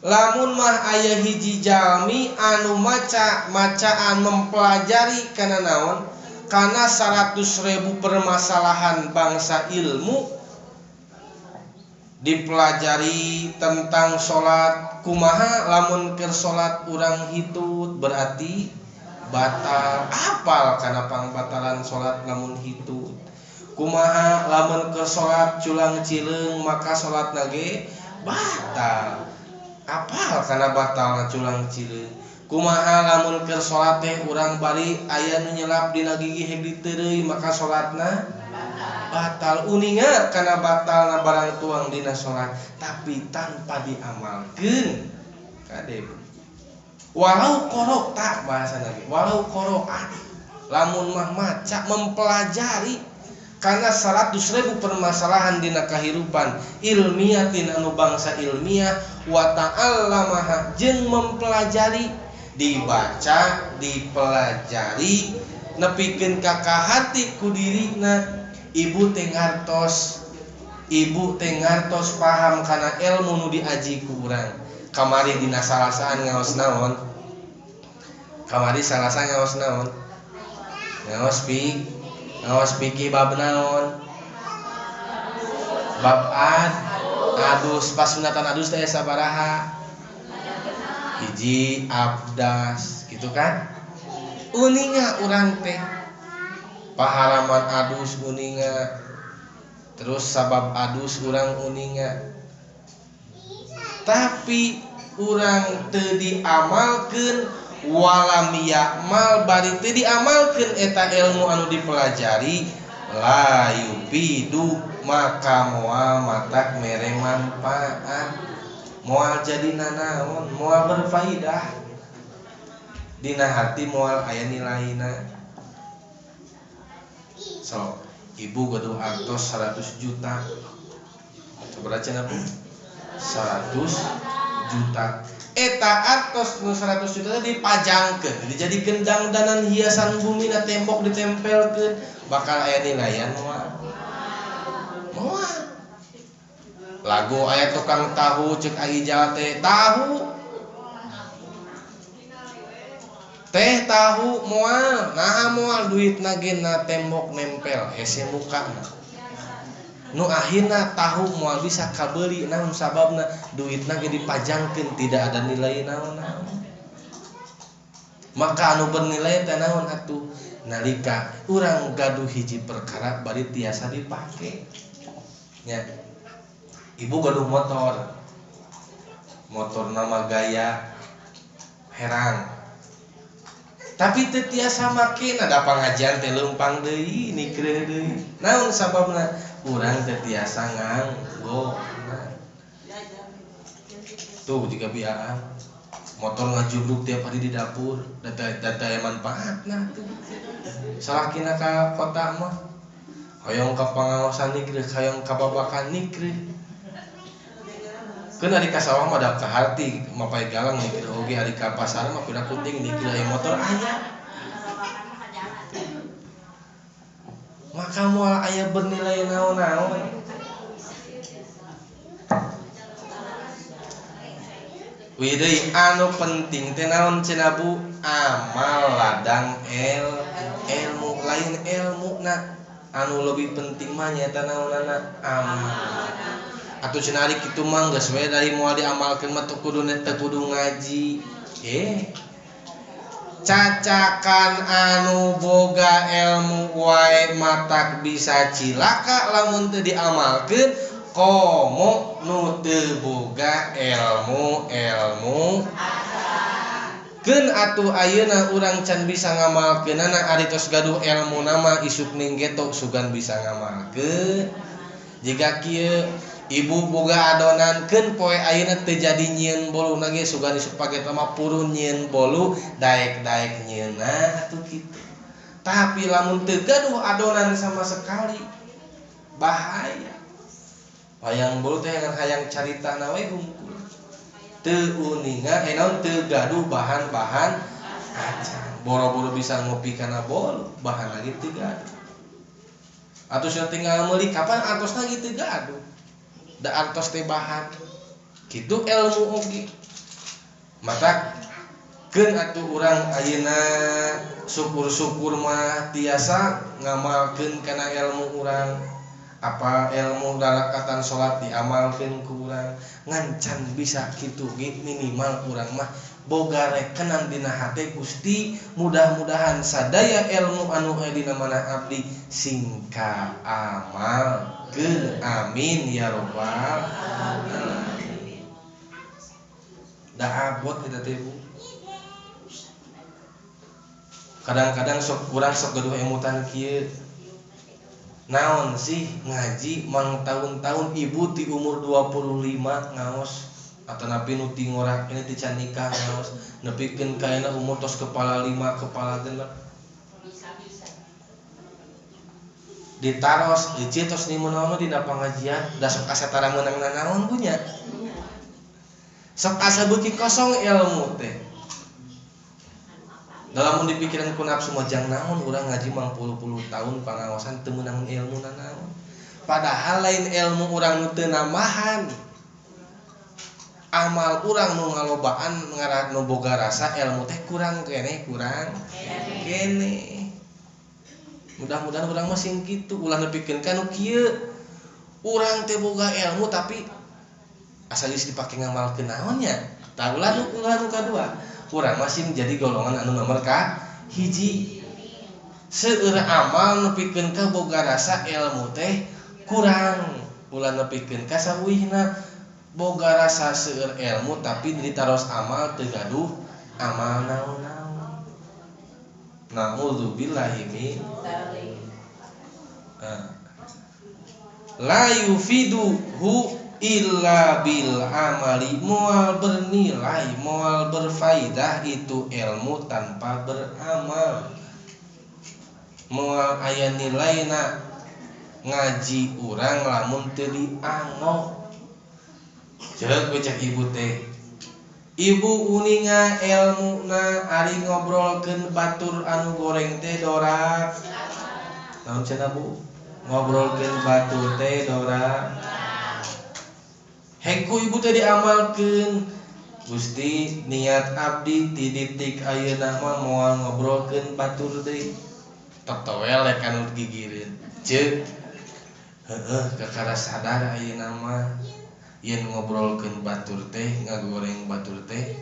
lamun mah aya hiji jalmi anu macaan mempelajari kana naon karena 100.000 permasalahan bangsa ilmu dipelajari tentang sholat kumaha lamun keur sholat urang hitut berarti batal apal karena pangbatalan sholat lamun hitut kumaha lamun keur sholat culang cileung maka sholat nage batal apal karena batal culang cileung kumaha lamun keur salat teh urang bari aya nu nyelap dina gigi hegdi teureui maka salatna batal uninga kana batalna barang tuang dina salat tapi tanpa diamalkeun kade walau qoro tak bahasa lagi walau qoroat lamun mah maca mempelajari karena 100.000 permasalahan dina kahirupan ilmiatin anu bangsa ilmiah wa ta'allamaha jeung mempelajari dibaca dipelajari nepikeun ka hati ku dirina ibu teh ngartos paham kana ilmu nu diaji ku urang kamari dina salasaan ngaos naon kamari salasaan ngaos naon ngaos piki bab naon bab adus pas sunatan adus teh sabaraha hiji abdas gitu kan uninga urang teh paharaman adus uninga terus sabab adus urang uninga tapi urang teu diamalkeun walam ya'mal bari teu diamalkeun eta ilmu anu dipelajari la yufidu maka moal matak mere manfaat moal jadi nanaon moal berfaidah dina hati moal aya nilaina so ibu kudu artos 100 juta coba cenah 100 juta eta artos nu 100 juta dipajangkeun dijadikeun dangdanan hiasan bumi na tembok ditempelkeun bakal aya nilaian moal lagu aya tukang tahu cek aijal teh tahu moal nah moal duitna ge na tembok nempel hese mukana nu akhirna tahu moal bisa kabeuli naon sababna duitna ge dipajangkeun tidak ada nilai naon-naon maka anu bernilai teh naon atuh nalika urang gaduh hiji perkara bari tiasa dipake nya ibu gaduh motor nama gaya herang tapi teu tiasa make ada pangajian teh leumpang deui nikreuh deui naon sababna urang teu tiasa nganggo tuh jika biaan motor ngajubruk tiap hari di dapur data manfaatna tuh salakina ka kota mah hoyong ka pangaosan nikreuh hoyong ka babakan nikreuh keun ari ka sawah mah da ka harti mapai galang nikreuh oge ari ka pasar mah pira kuting nikreuh aya motor aya maka moal aya bernilai naon-naon Wideuy anu penting teh naon cenah Bu? Amal ladang ilmu lain ilmuna anu lebih penting mah nyaeta naonana amal. Atuh cenah ari kitu mah geus we dari moal diamalkeun mah teu kudu ngaji. Cacakan anu boga ilmu wae matak bisa cilaka lamun teu diamalkeun. Komo nu teu boga ilmu keun atuh ayeuna urang can bisa ngamalkeunana ari tos gaduh ilmu nama isuk ning geto sugan bisa ngamalkeun. Jika kieu ibu boga adonan keun poe ayeuna teu jadi nyieun boluna ge sugan isuk page mah purun nyieun bolu daek-daek nyieunna atuh kitu. Tapi lamun teu gaduh adonan sama sekali bahaya. Hayang bolu teh hayang caritana we hungkul. Teu uninga naon teu gaduh bahan-bahan acan. Boro-boro bisa ngopi kana bolu, bahan lagi teu gaduh. Atuh sia tinggal meuli kapan artosna gitu gaduh. Da artos teh bahan. Kitu ilmu oge. Mata keun atuh urang ayeuna syukur-syukur mah tiasa ngamalkeun kana ilmu urang. Apa ilmu darakatan salat diamalkeun ku urang ngan can bisa kitu ge minimal urang mah boga rekenan dina hate Gusti. Mudah-mudahan sadaya ilmu anu aya dina manah abdi singka amalkeun. Amin ya rabbal alamin. Da abot kita teh Bu. Kadang-kadang sok urang sok gaduh emutan kieu. Naon sih ngaji mang tahun-tahun ibu ti umur 25 ngaos atau napi nu ti ngorak ini ti can nikah ngaos nepikeun ka ayeuna umur tos kepala 5 kepala 6 ditaros hiji tos nimunaon dina pangajian da sok asa tara meunangna naon punya sok asa beuki kosong ilmu teh. Dalam dipikiran ku nafsu mojang naon urang ngaji mang puluh-puluh tahun pangaosan teu meunang ilmu naon. Padahal lain ilmu urang nu teu namahan. Amal urang nu ngalobaan ngaran nu boga rasa ilmu teh kurang kene. Mudah-mudahan urang mah sing kitu ulah nepikeun ka nu kieu. Urang teh boga ilmu tapi asa geus dipake ngamalkeun naon nya. Tah ulah nu kadua. Urang masih menjadi golongan anu nomor hiji. Seueur amal nepikeun ka boga rasa ilmu teh kurang. Ulah nepikeun ka saeueuhna boga rasa seueur ilmu tapi ditaros amal teu gaduh amal naon-naon. Na'udzubillahi min la yufiduhu illa bil amali. Moal bernilai, moal berfaidah itu ilmu tanpa beramal. Moal aya nilaina ngaji urang lamun teu dianggo. Ceuk becak ibu teh. Ibu uninga ilmuna ari ngobrolkeun batur anu goreng teh dorak. Naon cenah Bu? Ngobrolkeun batur teh dorak. Hengku ibu teh diamalkeun. Gusti niat abdi ti detik ayeuna mah moal ngobrolkeun batur deui. Totowel rek anu gigireun. Ceuk. Heueuh kakara sadar ayeuna mah yen ngobrolkeun batur teh ngagoreng batur teh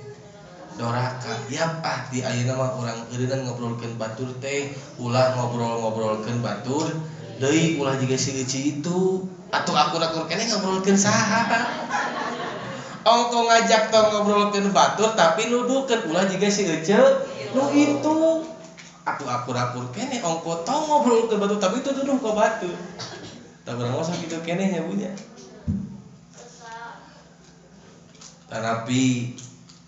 doraka. Yap di ayeuna mah urang eureun ngobrolkeun batur teh ulah ngobrolkeun batur deui ulah jiga si euci itu. Atuh akur-akur kene ngobrolkeun saha? Ongko ngajak tong ngobrolkeun batur tapi nuduhkeun ulah jiga si euceuk nu itu. Atuh akur-akur kene ongko tong ngobrolkeun batur tapi itu nuduh ka batur. Tah urang mah sakitu kene nya bunya. Tanapi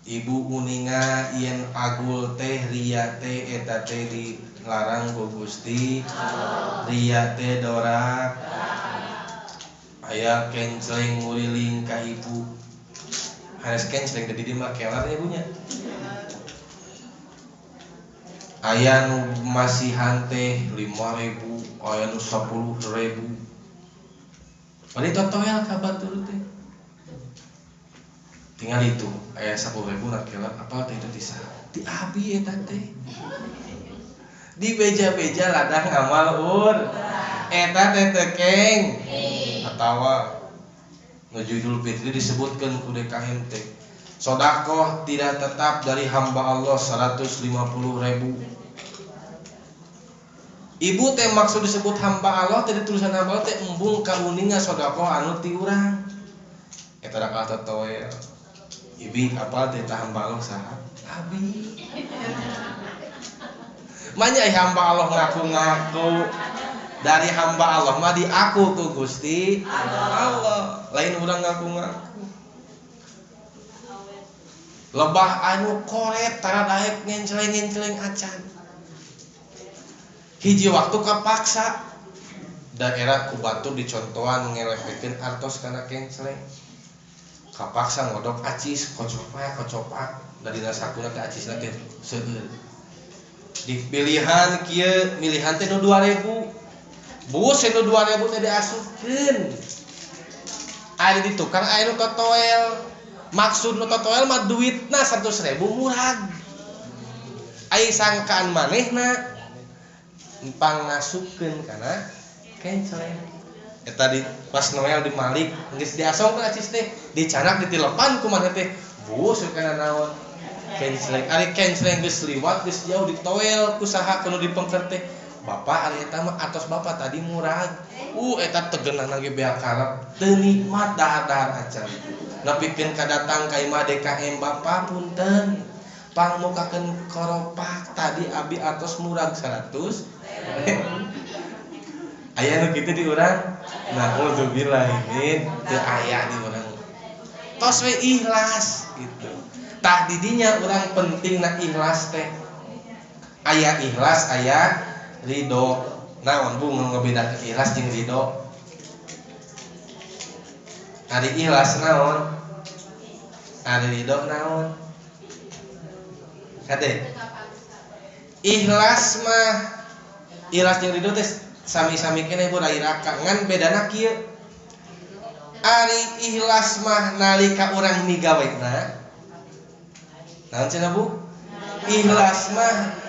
ibu uninga yen agul teh ria teh eta teh dilarang ku Gusti. Ria teh dorak. Aya kenceleng nguriling ka ibu. Hares kenceleng tadi di mah kelar nya bunya. Aya nu masihan teh 5.000, aya nu 10.000. Bari totoel ka batur teh. tinggal itu aya 10.000 nak kelak apa teh itu bisa di abi eta teh di beja-beja ladang amal eta teh tekeng atawa nuju Idul Fitri disebutkan ku DKM teh sedekah tidak tetap dari hamba Allah 150.000. Ibu teh maksud disebut hamba Allah teh tulisan hamba Allah teh embung kauninga sedekah anu ti urang eta da kata toel ibi apa teh hamba Allah saha abi manya hamba Allah ngaku-ngaku dari hamba Allah mah diaku ku Gusti Allah lain urang ngaku-ngaku lebah anu koret tara daek ngenceleng acan hiji waktu kapaksa daerah ku batu dicontohan ngelefekeun artos kana kenceleng kapaksa ngodok acis kocopak dari nasakuna teh acisna teh seueur dipilihan kieu milihan teh nu 2.000 bus nu 2.000 teh diasupkeun aya di tukang aya nu totoel maksud nu totoel mah duitna 100.000 murag aya sangkaan manehna pangasupkeun kana kenceleng eta di pas Noel di Malik geus diasongkeun acis teh dicanak ditilepan ku maneh teh bus kana naon kenceleng ari kenceleng geus liwat geus jauh ditoel ku saha kudu dipengker teh bapak ari eta mah atos bapak tadi murag eta tegeunana ge beak karep teu nikmat dahar-dahar acan nepikeun kadatang ka imah DKM bapak punten pangmukakeun koropak tadi abi atos murag 100 aya nu kitu di urang naudzubillah ini teu aya di urang tos we ikhlas gitu tah didinya urang pentingna ikhlas teh aya ikhlas aya ridho naon bu ngabedakeun ikhlas jeung ridho ari ikhlas naon ari ridho naon kade ikhlas mah ikhlas jeung ridho teh sami-sami kene bu rairaka ngan bedana kieu ari ikhlas mah nalika urang migawena naon cenah bu ikhlas mah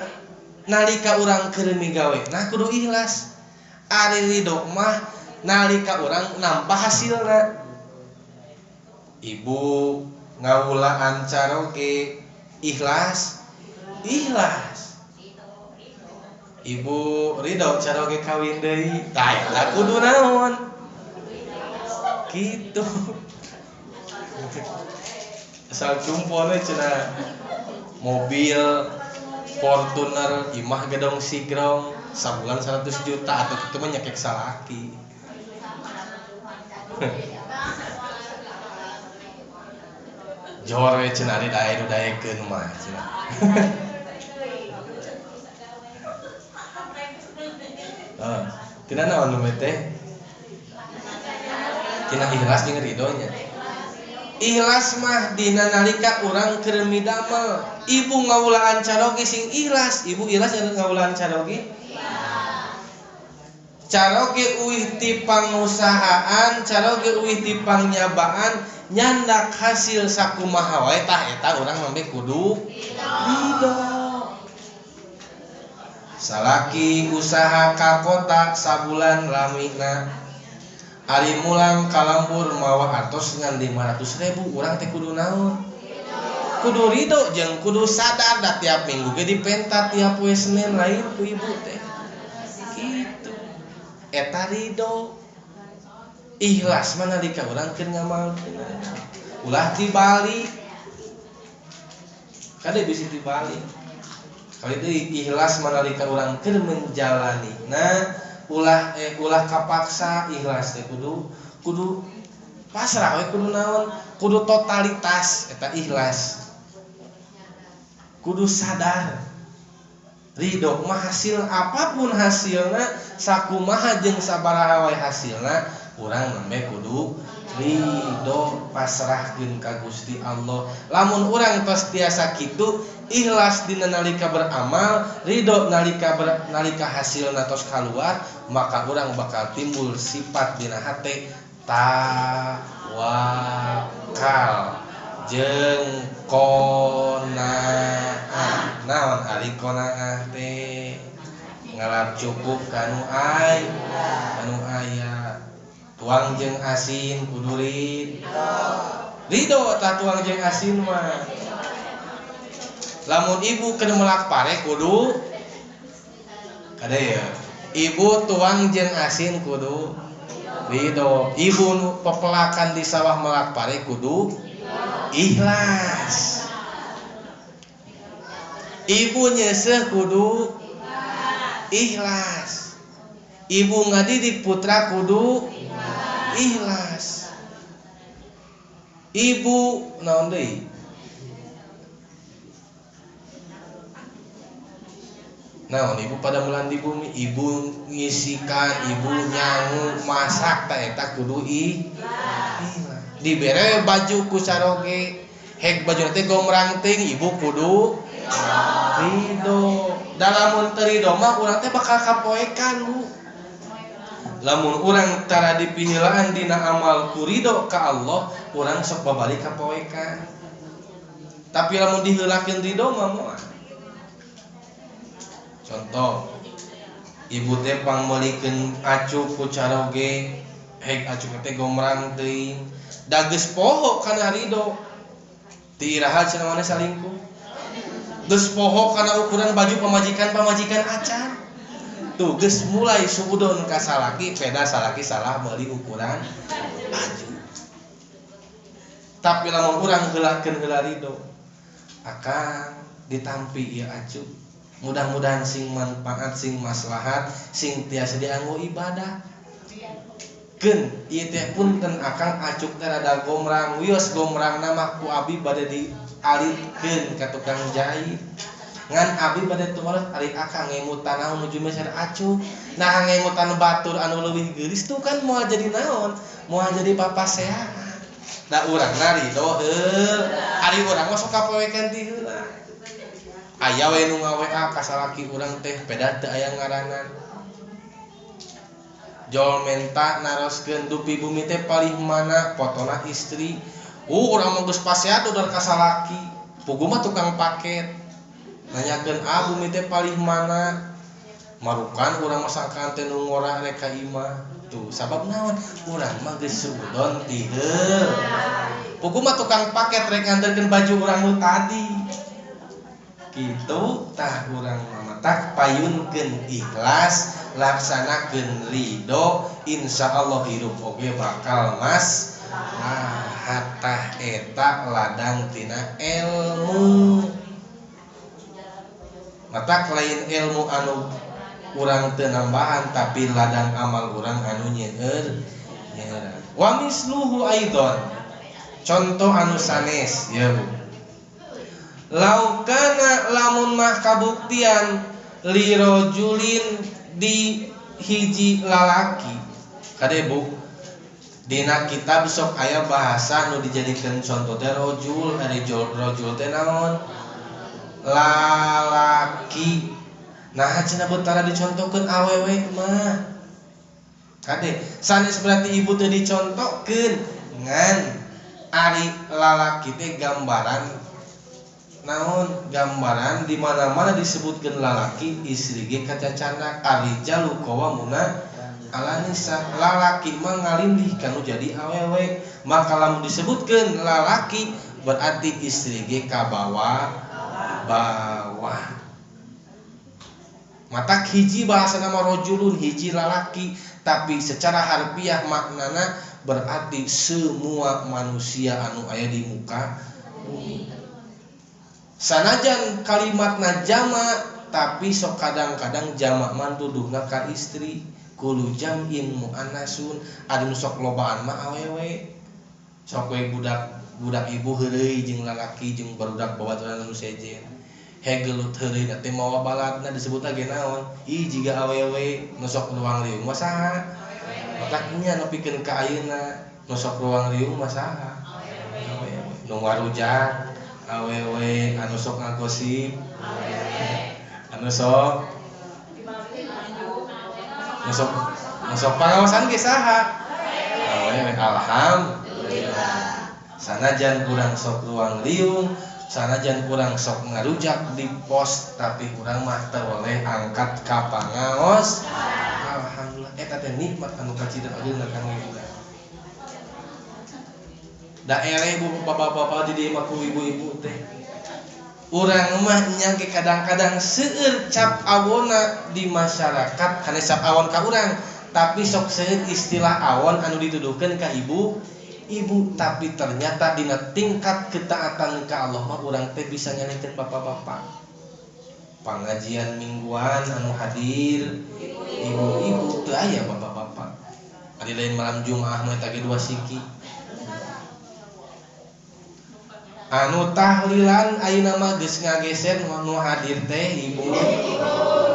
nalika urang keur migawena kudu ikhlas ari ridho mah nalika urang nampa hasilna ibu ngawulaan caroge ikhlas ibu ridho caroge kawin deui tah eta kudu naon kitu asal cumpone cenah mobil Fortuner imah gedong sigrong sabulan 100 juta atau kitu mah nyekek salaki jor we cenah ari dae-daekeun mah cenah tina naon nu teh tina ikhlas jeung ridhonya ikhlas mah dina nalika urang keur midamel ibu ngawulaan caroge sing ikhlas ibu ikhlas jeung ngawulaan caroge caroge uih ti pangusahaan caroge uih ti pangnyabaan nyandak hasil sakumaha wae tah eta urang mah kudu ridho salaki usaha ka kota sabulan lamina ari mulang kalambur mawa atos ngan 500.000 urang teh kudu naon kudu ridho jeung kudu sadar da tiap minggu ge dipenta tiap we Senin lain ku ibu teh kitu eta ridho ikhlas mah nalika urang keur ngamalkeun ulah dibalik kade bisi dibalik kali deui ikhlas manalika urang keur menjalanina ulah kapaksa ikhlas teh kudu pasrah we kudu naon kudu totalitas eta ikhlas kudu sadar ridho mah hasil apapun hasilna sakumaha jeung sabaraha wae hasilna urang nembe kudu ridho pasrahkeun ka Gusti Allah lamun urang tos tiasa kitu ikhlas dina nalika beramal ridho nalika hasilna tos kaluar maka urang bakal timbul sifat dina hate tawakal jeung qanaah. Naon ari qanaah teh? Ngalap cukup kanu aya. Tuang jeung asin kudu ridho tah tuang jeung asin mah. Lamun ibu keur melak pare kudu kada ya. Ibu tuang jeung asin kudu ridho. Ibu nu pepelakan di sawah melak pare kudu ikhlas. Ibu nyeseh kudu ikhlas. Ibu ngadidik putra kudu ikhlas. Ibu naon deui? Naon ibu pada mulan di bumi, ibu ngisikan, ibu nyangu, masak ta eta kudu ikhlas. Dibere baju ku saroge, hek baju teh gomrang teuing, ibu kudu ridho. Dalamun teu ridho mah urang teh bakal kapoekan, Bu. Lamun urang tara dipihelaan dina amal ku ridho ka Allah, urang sok babalik kapoekan. Tapi lamun diheulakeun ridho mah moal. Contoh, ibu teh pangmeulikeun acu ku caroge, hek acu teh gomrang teuing, da geus poho kana ridho. Ti iraha cenah maneh salingkuh. Geus poho kana ukuran baju pamajikan acan. Tuh geus mulai suudon ka salaki, peda salaki salah meuli ukuran baju. Tapi lamun urang heulakeun heula ridho, akang ditampi ieu acu. Mudah-mudahan sing manfaat, sing maslahat, sing tiasa dianggo ibadah. Keun ieu teh punten akang acuk teh rada gomrang, wios gomrangna mah ku abi bade dialitkeun ka tukang jahit. Ngan abi bade tumaros ari akang ngemutan naon nuju meser acu. Nah ngemutan batur anu leuwih geulis tuh kan moal jadi naon? Moal jadi papasehan. Da urangna ridho heul. Ari urang mah sok kapoekeun ti heula. Aya we nu ngaWA ka salaki urang teh peda teu aya ngaranan. Jol menta naroskeun dupi bumi teh palih mana fotona istri. Urang mah geus pasehat udah ka salaki. Pugu mah tukang paket. Nanyakeun bumi teh palih mana? Marukan urang mah sangkaan teh nu ngora rek ka imah. Tuh sabab naon? Urang mah geus suudon ti heul. Pugu mah tukang paket rek nganterkeun baju urang nu tadi. Kitu tah urang mah tak payunkeun ikhlas, laksanakeun ridho, insyaallah hirup oge bakal hatta eta ladang tina ilmu. Matak lain ilmu anu urang teu nambahan tapi ladang amal urang anu nyeueur. Wa misluhu aidon. Contoh anu sanes ya Bu. Laukana lamun mah kabuktian li rojulin di hiji lalaki. Kade Bu, dina kitab sok aya bahasa nu dijadikeun contoh teh rojul, ari rojul teh naon? Lalaki. Nah cenah betara dicontohkeun awewe mah. Kade, sanes berarti ibu teh dicontohkeun ngan ari lalaki teh gambaran naon? Gambaran di mana-mana disebutkeun lalaki, istri ge kacacana arijalu qawamuna ala nisa. Lalaki mah ngalindih kanu jadi awewe. Maka lamun disebutkeun lalaki berarti istri ge ka bawah. Matak hiji bahasa nama rojulun, hiji lalaki, tapi secara harfiah maknana berarti semua manusia anu aya di muka bumi. Sanajan kalimatna jamak tapi sok kadang-kadang jamak man duduhna ka istri. Kulu jam'in muannasun, adu sok lobaan mah awewe. Sok we budak ibu heureuy jeung lalaki jeung barudak babaturan anu sejen. Hegelut heureuy na teh mawa baladna disebutna ge naon? Ih jiga awewe nu sok ruang riung mah saha? Otaknya nepikeun ka ayeuna nu sok ruang riung mah saha? Awewe. Nu warujak awewe, anu sok ngagosip anu sok pangaosan ge saha? Awewe. Alhamdulillah. Sanajan kurang sok ruang liung, sanajan kurang sok ngarujak di pos, tapi kurang mah teu oleh angkat ka pangaos. Alhamdulillah eta teh nikmat anu kacida ageuna kang ibu. Da eleh bapak-bapak di dieu mah ku ibu-ibu teh. Urang mah nya ge kadang-kadang seueur cap awonna di masyarakat, hanya cap awon ka urang, tapi sok seueur istilah awon anu dituduhkeun ka ibu, tapi ternyata dina tingkat ketaatan ka Allah mah urang teh bisa nyalikeun bapak-bapak. Pengajian mingguan anu hadir ibu-ibu teu aya bapak-bapak. Ari lain malam Jumaah mah eta ge 2 siki. Anu tahlilan ayeuna mah geus ngageser nu hadir teh ibu.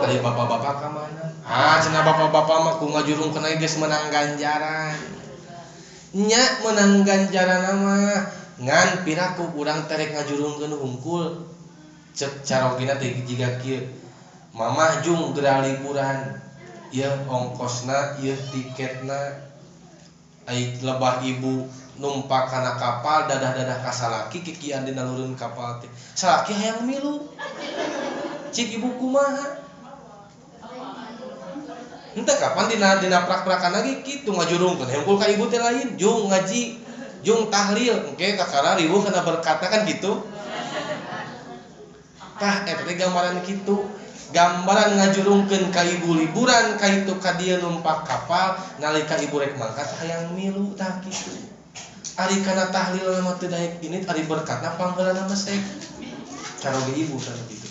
Ari bapak-bapak ka mana? Cenah bapak-bapak mah ku ngajurungkeun geus menang ganjaran. Nya menang ganjaran mah ngan piraku urang terek ngajurungkeun hungkul. Cek carogina teh jiga kieu. Mamah jung geura liburan. Ieu ongkosna, ieu tiketna. Ai lebah ibu numpak kana kapal dadah-dadah ka salaki kikian dina lureun kapal teh. Salaki hayang milu. Cik ibu kumaha? Henteu kapan dina prak-prakan lagi kitu ngajurungkeun hungkul ka ibu teh lain, jung ngaji, jung tahlil, engke kakara riweuh kana berkatna kan kitu. Tah eta teh gambaran kitu. Gambaran ngajurungkeun ka ibu liburan ka itu ka dieu numpak kapal nalika ibu rek mangkat hayang milu tah kitu. Ari kana tahlil mah teu daek ini ari berkatna pangheulana mah sek. Caroge ibu kana kitu.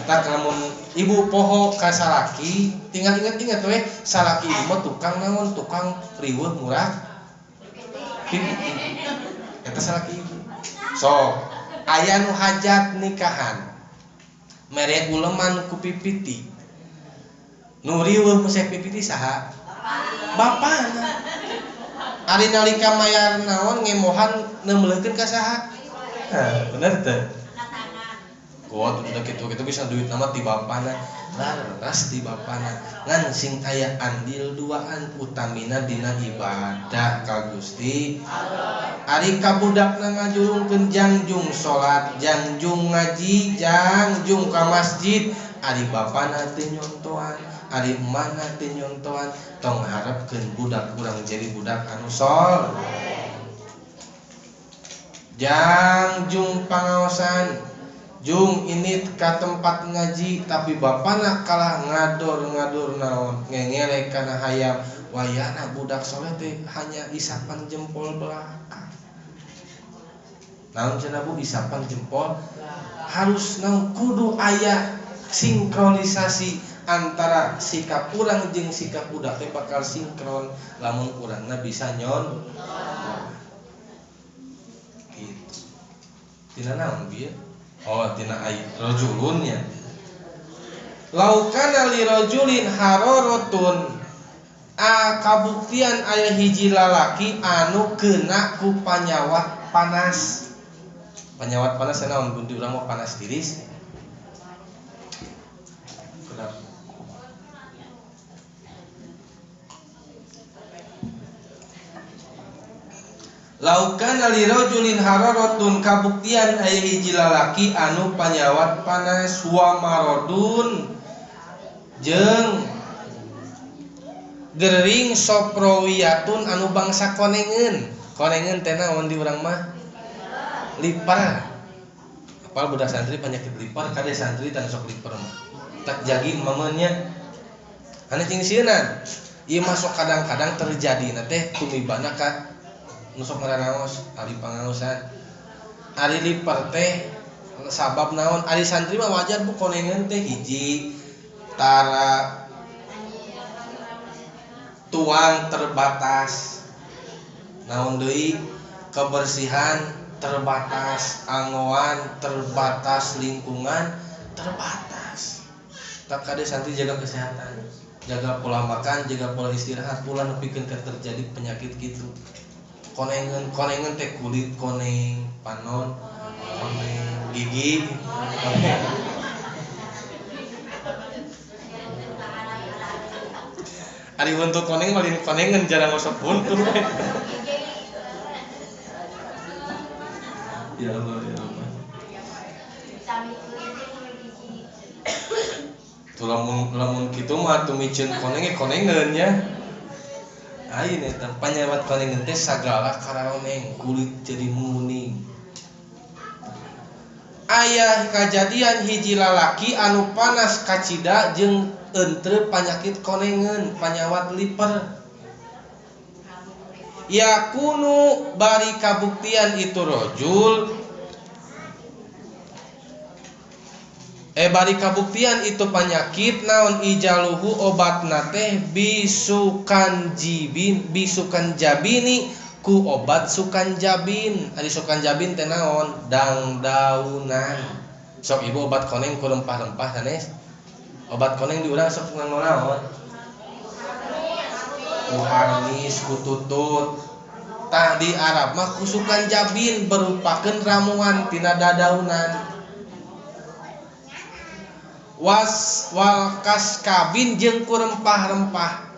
Tak lamun ibu poho ka salaki, tinggal inget-inget we salaki ibu mah tukang naon? Tukang riweuh murah. Pipiti. Eta salaki ibu. So, aya nu hajat nikahan. Mere uleman ku pipiti. Nu riweuh musek pipiti saha? Bapana. Ari nalika mayar naon ngemohan neumeulekeun ka saha? Bener teu? Kuat udah kitu-kitu bisa duit nama ti bapana. Laras ti bapana. Ngan sing aya andil duaan utamina dina ibadah ka Gusti Allah. Ari ka budakna ngajurungkeun jangjung salat, jangjung ngaji, jangjung ka masjid, ari bapana teu nyontoan, ari emana teu nyontoan, tong harepkeun budak urang jadi budak anu soleh. Jangjung pangaosan, jung ini ka tempat ngaji tapi bapana kalah ngador-ngador naon ngengere kana hayam wayana budak soleh teh hanya isapan jempol belakang. Naon cenah Bu isapan jempol harus naon kudu aya sinkronisasi antara sikap urang jeung sikap budak teh bakal sinkron lamun urangna bisa nyon. Gitu. Tina naon bieu? Oh tina ayat rajulunnya. Laukana li rajulin harorotun kabuktian aya hiji lalaki anu kena ku panyawat panas. Panyawat panas naon mun di urang mah panas tiris. Kenapa? Laukana li rajulin hararatun kabuktian aya hiji lalaki anu panyawat panas wa marodun jeung gering soprowiyatun anu bangsa konengeun. Konengeun teh naon di urang mah? Lipar. Apal budak santri penyakit lipar kade santri tan sok lipar mah. Tak jagi mamennya. Anu cing sieuna. Ieu masuk kadang-kadang terjadi na teh tumibana ka nusok ngaranaos ari pangaosan ari lipar teh sabab naon ari santri mah wajar Bu konengeun teh hiji tara tuang terbatas naon deui kebersihan terbatas angoan terbatas lingkungan terbatas tak kade santri jaga kesehatan jaga pola makan jaga pola istirahat pula nepikeun terjadi penyakit gitu konengen teh kulit koneng panon koneng gigi koneng. Ari untuk koneng malin konengen jarang ngosok buntu. Allah ya Allah. Tuh lamun kitu mah atuh micin konengeun nya. Ayeuna teh panyawat konengeun teh sagala karaoneng kulit jadi muning. Aya kajadian hiji lalaki anu panas kacida jeung eunteu panyakit konengeun panyawat liper. Yakunu bari kabuktian itu rojul bari kabuktian itu penyakit naon ijaluhu obatna teh bisukan jabini ku obat sukan jabin. Ari sukan jabin teh naon? Dangdaunan. Sok ibu obat koneng ku rempah-rempah sanes. Obat koneng di urang sok nganggo naon? Ku harnis, ku tutut. Tah di Arab mah ku sukan jabin berupakeun ramuan tina dadaunan. Wal kaskabin jeung ku rempah-rempah.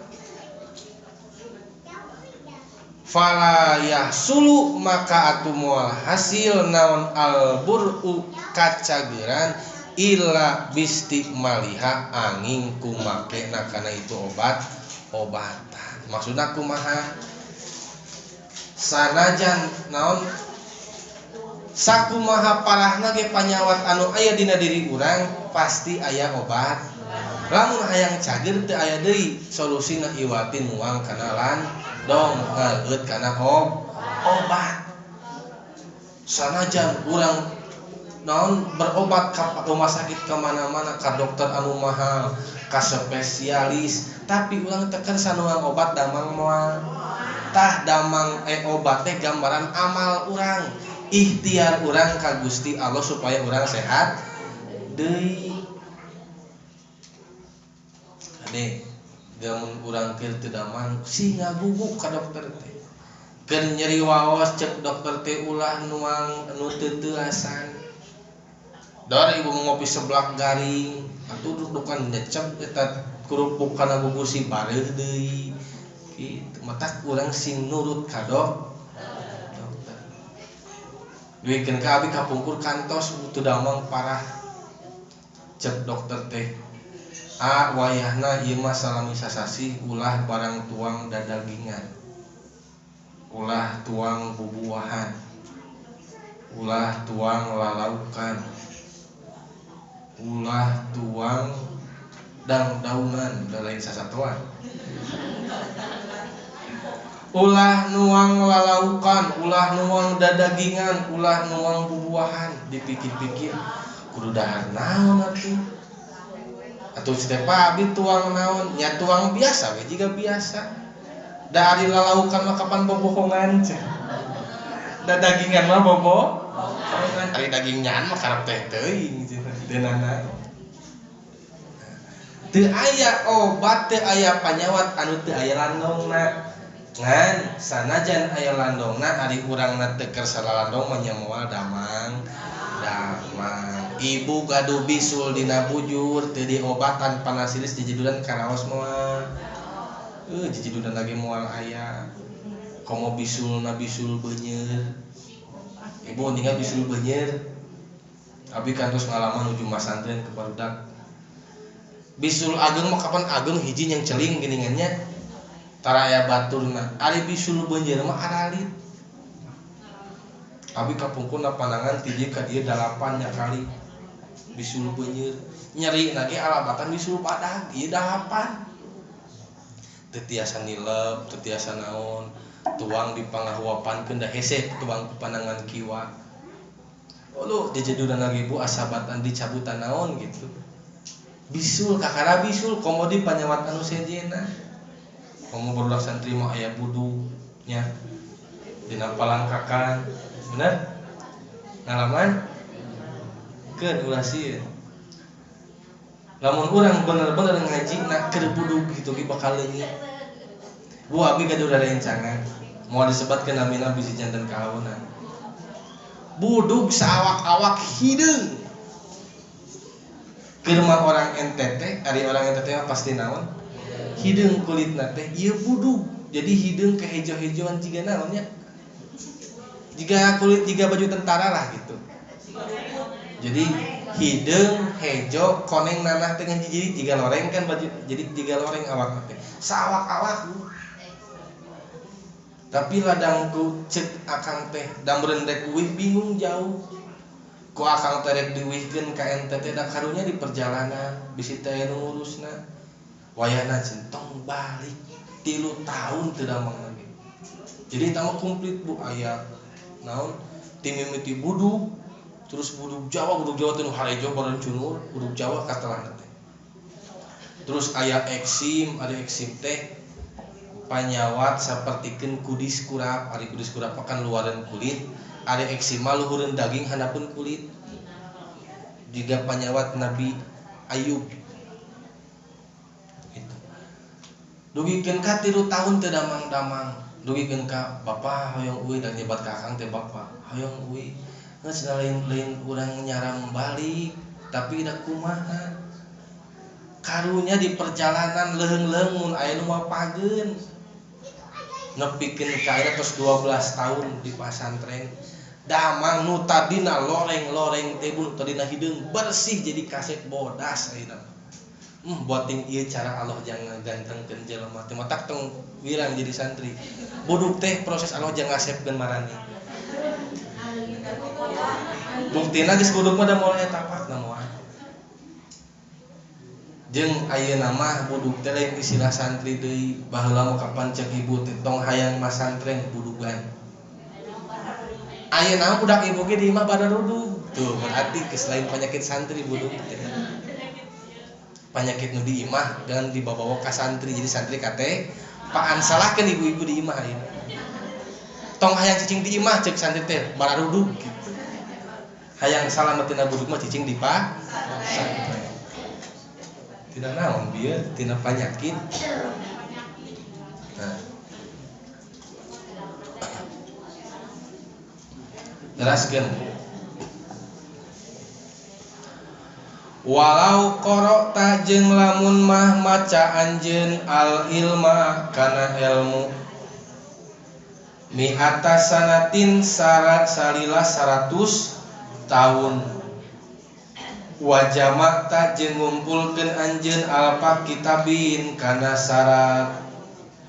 Fala yahsulu maka atuh moal hasil naon alburu kacageuran illa bistimaliha angin ku makena kana itu obatan. Maksudna kumaha? Sanajan naon sakumaha parahna ge panyawat anu aya dina diri urang pasti aya obat. Lamun hayang cager teu aya deui solusina iwatin muang kana landong ngaeut kana obat. Sanajan urang naon berobat ka rumah sakit ka mana-mana ka dokter anu mahal, ka spesialis, tapi urang teu keur sanuang obat damang moal. Tah damang obat teh gambaran amal urang. Ikhtiar urang ka Gusti Allah supaya urang sehat deui. Ade gamun urang keur teu damang si ngaguguk ka dokter teh. Keur nyeri waos cek dokter teh ulah nuang anu teu teuasan. Dor ibu ngopi seblak garing, atuh dudukan nyecep eta kerupuk kana gugusi bareuh deui. Kitu matak urang sing nurut ka dokter. Duikeun ka abi kapungkur kantos teu damang parah. Cek dokter teh, wayahna ieu mah salami sasasi ulah barang tuang dadagingan. Ulah tuang bubuahan. Ulah tuang lalaukan. Ulah tuang dangdaunan, da lain sasatuan. Ulah nuang lalaukan, ulah nuang dadagingan, ulah nuang bubuahan. Dipikir-pikir kudu dahar naon atuh. Atuh teh abi tuang naon? Nya tuang biasa we jiga biasa. Da ari lalaukan mah kapan bobohongan cenah. Dadagingan mah bobohongan. Ari daging nyaan mah karep teh teuing cenah. Deunana. Teu aya obat, teu aya panyawat anu teu aya landongna. Ngan sanajan aya landongna ari urangna teu keur salalandong mah nya moal damang. Ibu gaduh bisul dina bujur teu diobatan panasilis dijidudan karaos moal. Jijidudan lagi moal aya. Komo bisulna bisul beunyeur. Ibu ningal bisul beunyeur. Abi kantos ngalaman nuju masantren ke barudak. Bisul ageng mah kapan ageng hiji yang celing geuningannya. Tara aya baturna, ari bisul beunjeur mah aralit. Abi kapungkurna pandangan ti dieu ka dieu 8 nya kali. Bisul beunjeur, nyeri na ge alabatan bisul padag, ieu 8. Teu tiasa nilep, teu tiasa naon, tuang dipangahuapankeun da hese tuang pandangan kiwa. Uluh dijedudan lagi bu asabatan dicabutan naon gitu. Bisul kakara bisul komo di panyawat anu sejena. Komo barudak santri mah aya budu nya dina palangkakan. Bener? Ngalaman? Keun ulah sieun. Lamun urang bener-bener ngaji na keur budug kitu ge bakal leungit. Bu abi gaduh rencangan moal disebatkeun namina bisi janten kahawenan. Budug saawak-awak hideung. Keur mah orang NTT, ari orang NTT mah pasti naon? Hideung kulitna teh ieu budug. Jadi hideung kehejo-hejoan jiga naon nya? Jika kulit jika baju tentara lah gitu. Jadi hideung hejo koneng nanah tengah jadi jika loreng kan baju jadi jika loreng awak teh sawak-awak. Tapi ladangku cek akang teh da meureun rek uwih bingung jauh. Ku akang teh rek diuwihkeun ka ente teh da karunya di perjalanan bisi teh nu ngurusna. Wayahna centong balik 3 tahun teu da mangga. Jadi tama komplit Bu aya naon timimiti buduk terus buduk Jawa teh nu harejo bareun cunur buduk Jawa katelana teh. Terus aya eksim, ada eksim teh panyawat sapertikeun kudis kurap, ari kudis kurap makan luaran kulit, ada eksim mah luhureun daging handapun kulit. Juga panyawat Nabi Ayub. Gitu. Dugikeun ka 3 tahun teu damang-damang. Dugikeun ka Bapa hoyong euy da nyebat ka akang teh Bapa. Hoyong euy geus lain-lain urang nyaram balik, tapi da kumaha? Karunya di perjalanan leung-leung mun aya nu mapageun. Nepikeun ka aya tos 12 tahun di pasantren. Damang nu tadina loreng-loreng teh nu tadina hideung bersih jadi kaset bodas ayeuna. Buat ting ieu cara Allah jangan gantengkeun jelema teh matak tong wirang jadi santri. Buduk teh proses Allah jangan ngasepkeun marani. Buktina geus buduk mah da moal eta tapakna moal. Jeung ayeuna mah buduk teh lain istilah santri deui, baheula mah kapan cek ibu teh tong hayang masantren budugan. Ayeuna budak ibu ge di imah bada rudug. Tuh berarti geus lain penyakit santri buduk teh. Penyakit nu di imah dan dibawa ka santri jadi santri kate paan salahkeun ibu-ibu di imah ayeuna. Tong hayang cicing di imah cek santri teh bada rudug gitu. Hayang salamatina buduk mah cicing di santri. Tidak naon bieu tina penyakit. Nah. Teraskeun. Walau qara'ta jeung lamun mah maca anjeun al ilma kana ilmu mi'ata sanatin salila 100 tahun wajama'ta jeung ngumpulkeun anjeun alfa kitabin kana 100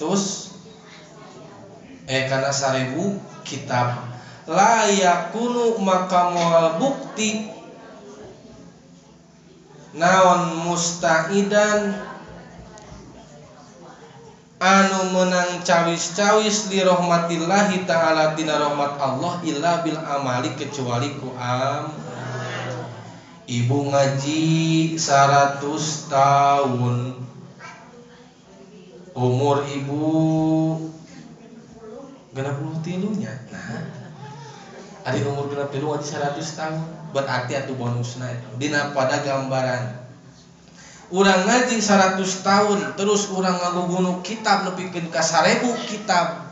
kana 1000 kitab la yakunu maka moal bukti naon musta'idan anu menang cawis-cawis li rahmatillahi ta'ala tina rahmat Allah illa bil amali kecuali ku ibu ngaji 100 tahun umur ibu 63 nya nah ari umur 63 ngaji 100 tahun berarti atuh bonusna dina pada gambaran urang ngaji 100 tahun terus urang ngagugunu kitab nepikeun ka 1000 kitab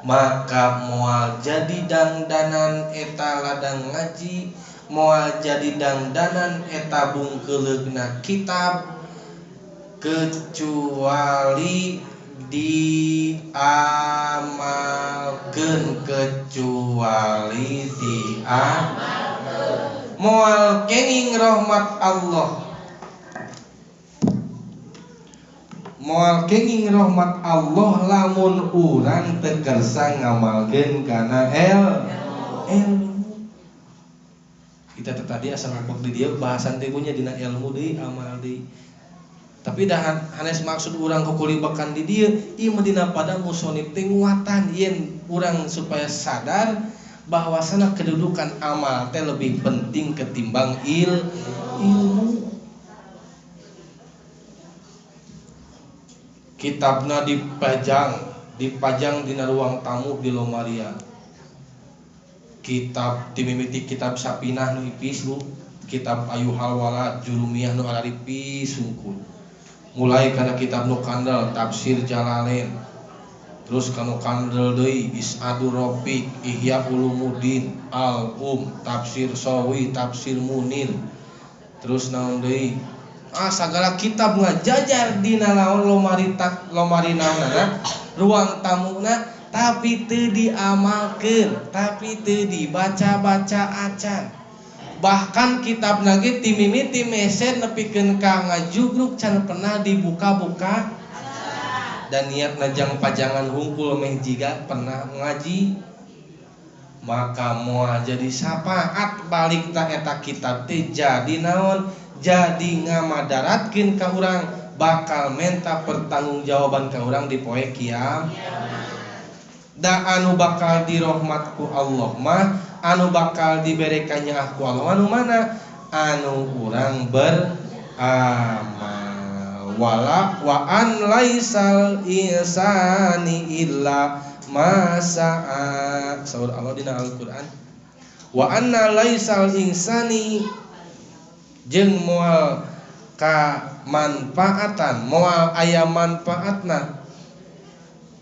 maka moal jadi dangdanan eta ladang ngaji moal jadi dangdanan eta bungkeuleugna kitab kecuali diamalkeun moal kenging rahmat Allah moal kenging rahmat Allah lamun urang teu kersa ngamalkeun kana ilmu kita tadi asal ngopok di dieu bahasan teh punya dina ilmu deui amal deui tapi dah hanes maksud urang kukulibakan di dieu ieu mah dina pada musonib teh nguatan yen urang supaya sadar bahwasana kedudukan amal teh lebih penting ketimbang ilmu. Kitabna dipajang dina ruang tamu di lomaria. Kitab dimimiti kitab Sapinah nu ipis lu, kitab Ayuhal Walad Jurumiyah nu alaripis sungkul. Mulai kana kitab nu kandel Tafsir Jalalain. Terus kanu kandel deui Is'adur Rafiq, Ihya Ulumuddin, Al-Um, Tafsir Sawi, Tafsir Munir. Terus naon deui? Sagala kitab ngajajar dina naon lomari naonna ruang tamuna tapi teu diamalkeun, tapi teu dibaca-baca acan. Bahkan kitab lagi timimiti mesen nepikeun ka ngajugruk can pernah dibuka-buka dan niat najang pajangan hungkul meh jiga pernah ngaji. Maka moal jadi syafaat balik ta eta kitab teh jadi naon, jadi ngamadaratkeun ka urang, bakal menta pertanggungjawaban ka urang di poe kiamat. Da anu bakal dirahmat ku Allah mah, anu bakal diberekannya aku Allah anu mana? Anu urang beramal. Wala wa an laisal insani illa ma sa'a. Saur Allah dina Al-Qur'an. Wa anna laisal insani jeung moal ka manfaatan, moal aya manfaatna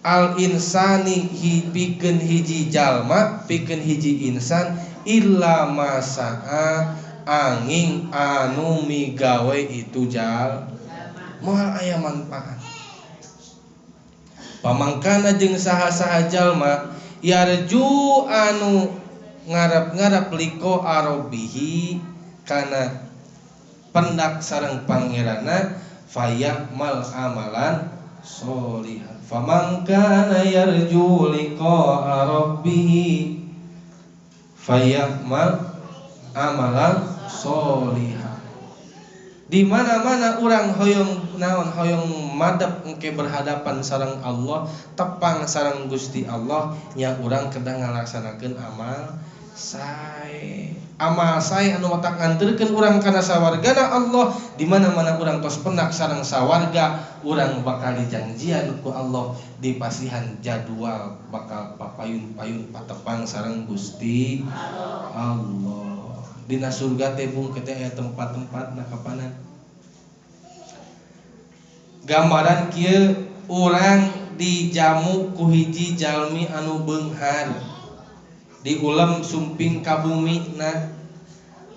al insani pikeun hiji jalma, pikeun hiji insan illa masaa angin anu migawe itu jal moal aya manfaat. Pamangkana jeung saha-saha jalma yarju anu ngarap-ngarap liko arabihi kana pendak sareng pangeranna fayamal amalan sholihan. Faman kana yarju liqa'a rabbih fayamal amalan sholihan. Di mana-mana urang hoyong naon, hoyong madep engke berhadapan sareng Allah, tepang sareng Gusti Allah, nya urang kedah ngalaksanakeun amal sae. Amal sae anu matak nganterkeun urang kana sawargana Allah. Di mana-mana urang tos pendak sareng sawarga, urang bakal dijanjian ku Allah dipasihan jadwal bakal papayun-payun patepang sareng Gusti Allah. Dina surga teh bung teh aya tempat-tempat na kapanan. Gambaran kieu urang dijamu ku hiji jalmi anu beunghar. Diulem sumping ka bumi na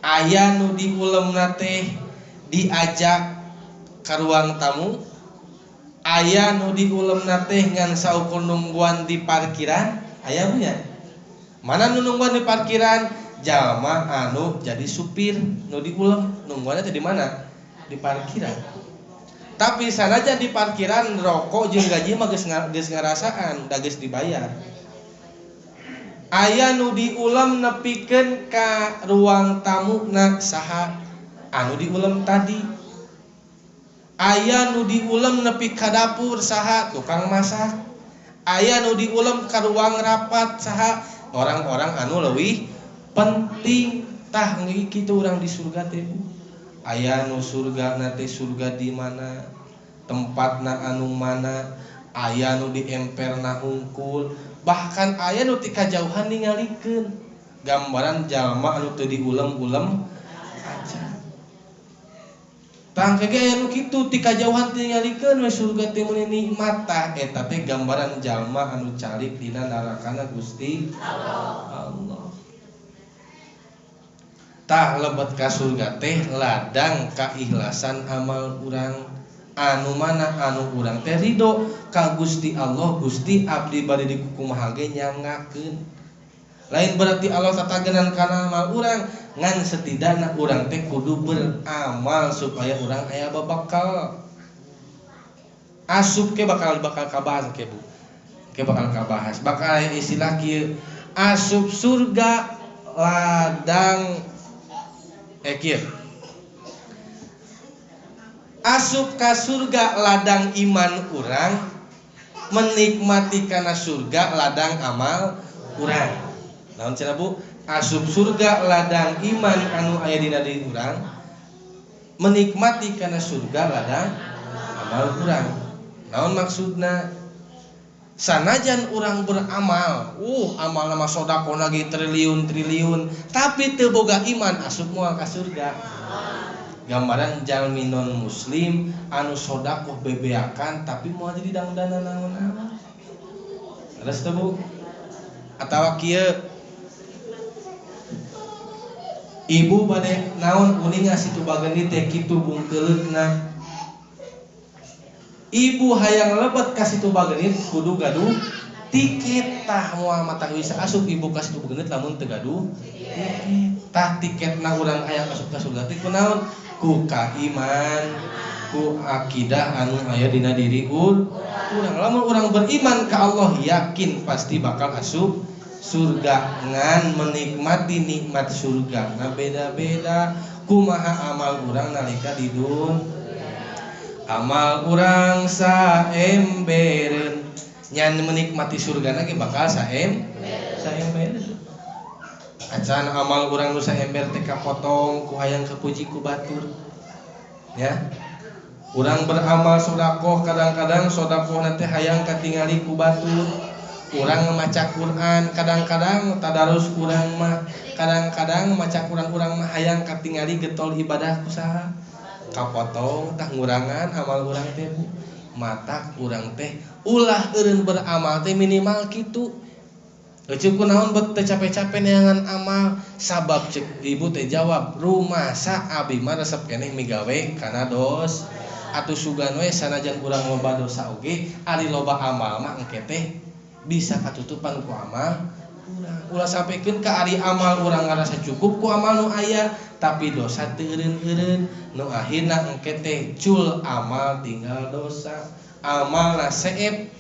aya nu diulemna teh diajak ka ruang tamu, aya nu diulemna teh ngan saukur nungguan di parkiran, aya nya. Mana nu nungguan di parkiran? Jalma anu jadi supir nu diulem nungguanna teh di mana? Di parkiran. Tapi sanajan di parkiran rokok jeung gaji mah geus ngarasaan, da geus dibayar. Aya nu diulem nepikeun ka ruang tamu na saha anu diulem tadi. Aya nu diulem nepi ka dapur saha tukang masak. Aya nu diulem ka ruang rapat saha orang-orang anu leuwih penting. Tah ngeui kitu urang di surga teh. Aya nu surga na teh surga di mana, tempatna anu mana, aya nu di emperna hungkul, bahkan aya nu ti kajauhan ningalikeun. Gambaran jalma anu teu diulem-ulem aja. Tang kege aya nu kitu ti kajauhan teu ningalikeun we surga teh mun nikmat. Tah eta teh gambaran jalma anu calik dina narakana Gusti Allah. Tah lebet ka surga teh ladang kaikhlasan amal urang anu mana anu urang teh ridho ka Gusti Allah. Gusti abdi bade dikukumaha ge nyangakeun. Lain berarti Allah tatagenan kana amal urang, ngan setidakna urang teh kudu beramal supaya urang aya babakal. Asup ke bakal kabahas ke Bu. Ke bakal kabahas. Bakal aya istilah kieu asup surga ladang kieu. Asup ka surga ladang iman urang, menikmati kana surga ladang amal urang. Naon cenah Bu? Asup surga ladang iman anu aya dina diri urang, menikmati kana surga ladang amal urang. Naon maksudna? Sanajan urang beramal, amal nama sodaqona ge triliun-triliun, tapi teu boga iman asup moal ka surga. Gambaran jalmi non muslim anu sodaqoh bebeakan tapi moal jadi dangdana naon-naon. Terus teu Bu? Atawa kieu ibu bade naon uning situ bageuni teh kitu bungkeleutna. Ibu hayang lebet ka situ bageuni kudu gaduh tiket tah moal mata bisa asup ibu kasih tubuh genet lamun teu gaduh tah tiketna urang aya asup ka surga teh kunaon ku kaiman ku akidah anu aya dina diri urang lamun urang beriman ka Allah yakin pasti bakal asup surga ngan menikmati nikmat surga na beda-beda kumaha amal urang nalika di dunya amal urang saemberen nyan menikmati surga lagi bakal saember acan amal urang nu saember teh kapotong ku hayang kepuji ku batur ya urang beramal sedekah kadang-kadang sedekah teh hayang katingali ku batur urang maca Quran kadang-kadang tadarus urang mah kadang-kadang maca Quran urang mah hayang katingali getol ibadah ku saha kapotong tah ngurangan amal urang teh mata urang teh ulah eureun beramal teh minimal kitu ceuk kunaon bet teu capek-capek neangan amal sabab ceuk ibu teh jawab rumasa abi mah resep keneh migawe kana dos atuh sugan we sanajan urang loba dosa oge ari loba amal mah engke teh bisa katutupan ku amal ulah sampikeun ka ari amal urang ngarasa cukup ku amal nu aya tapi dosa teu eureun-eureun nu akhirna engke teh cul amal tinggal dosa amal na seep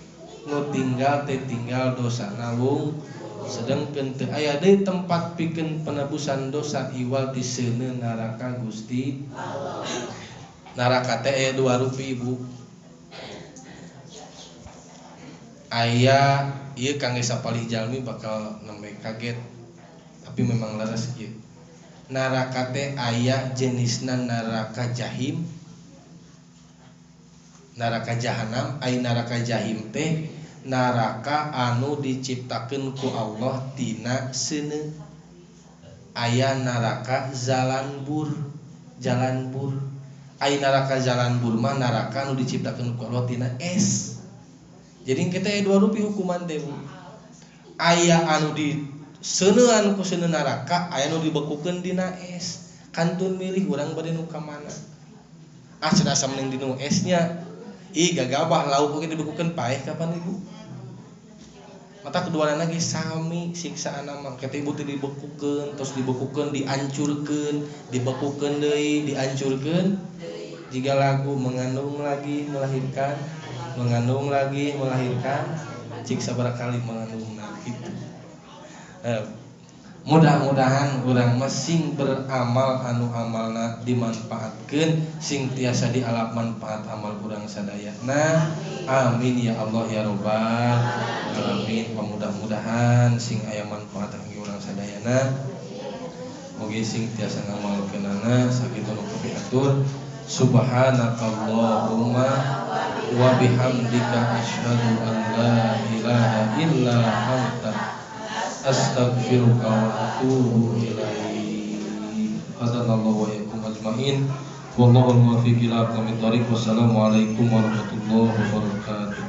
nu tinggal teh tinggal dosa nalung sedengkeun teu aya deui tempat pikeun penebusan dosa iwal di seuneu neraka Gusti Allah neraka teh aya 2 rupi ibu aya ieu kangge sapalih jalmi bakal nembe kaget tapi memang leres ieu neraka teh aya jenisna neraka jahim neraka jahanam ai neraka jahim teh neraka anu diciptakeun ku Allah tina seuneu aya neraka jalanbur ai neraka jalanbur mah neraka anu diciptakeun ku Allah tina es jadi kita aya 2 rupi hukuman teh aya anu di seuneuan ku seuneu neraka aya anu dibekukeun dina es kantun milih urang bade nu ka mana cenah asa mending dinu esnya ih gagabah lauk oge dibekukeun paeh kapan ibu mata keduana lagi sami siksaan mah kata ibu teh dibekukeun terus dibekukeun dihancurkeun dibekukeun deui dihancurkeun jiga lagu mengandung lagi melahirkan cik sabaraha kali mengandung kitu mudah-mudahan urang mah sing beramal anu amalna dimanfaatkeun sing tiasa dialap manfaat amal urang sadayana amin ya Allah ya robbal alamin mudah-mudahan sing aya manfaat kangge urang sadayana mugi sing tiasa ngamalkeunana sakitu nu kapiatur subhanakallahumma wa bihamdika asyhadu an la ilaha illa anta astaghfiruka wa atubu ilaik. Hadanallahu wa iyyakum ajmain. Wallahu al-muwaffiq ila aqwamit thoriq. Wassalamualaikum warahmatullahi wabarakatuh.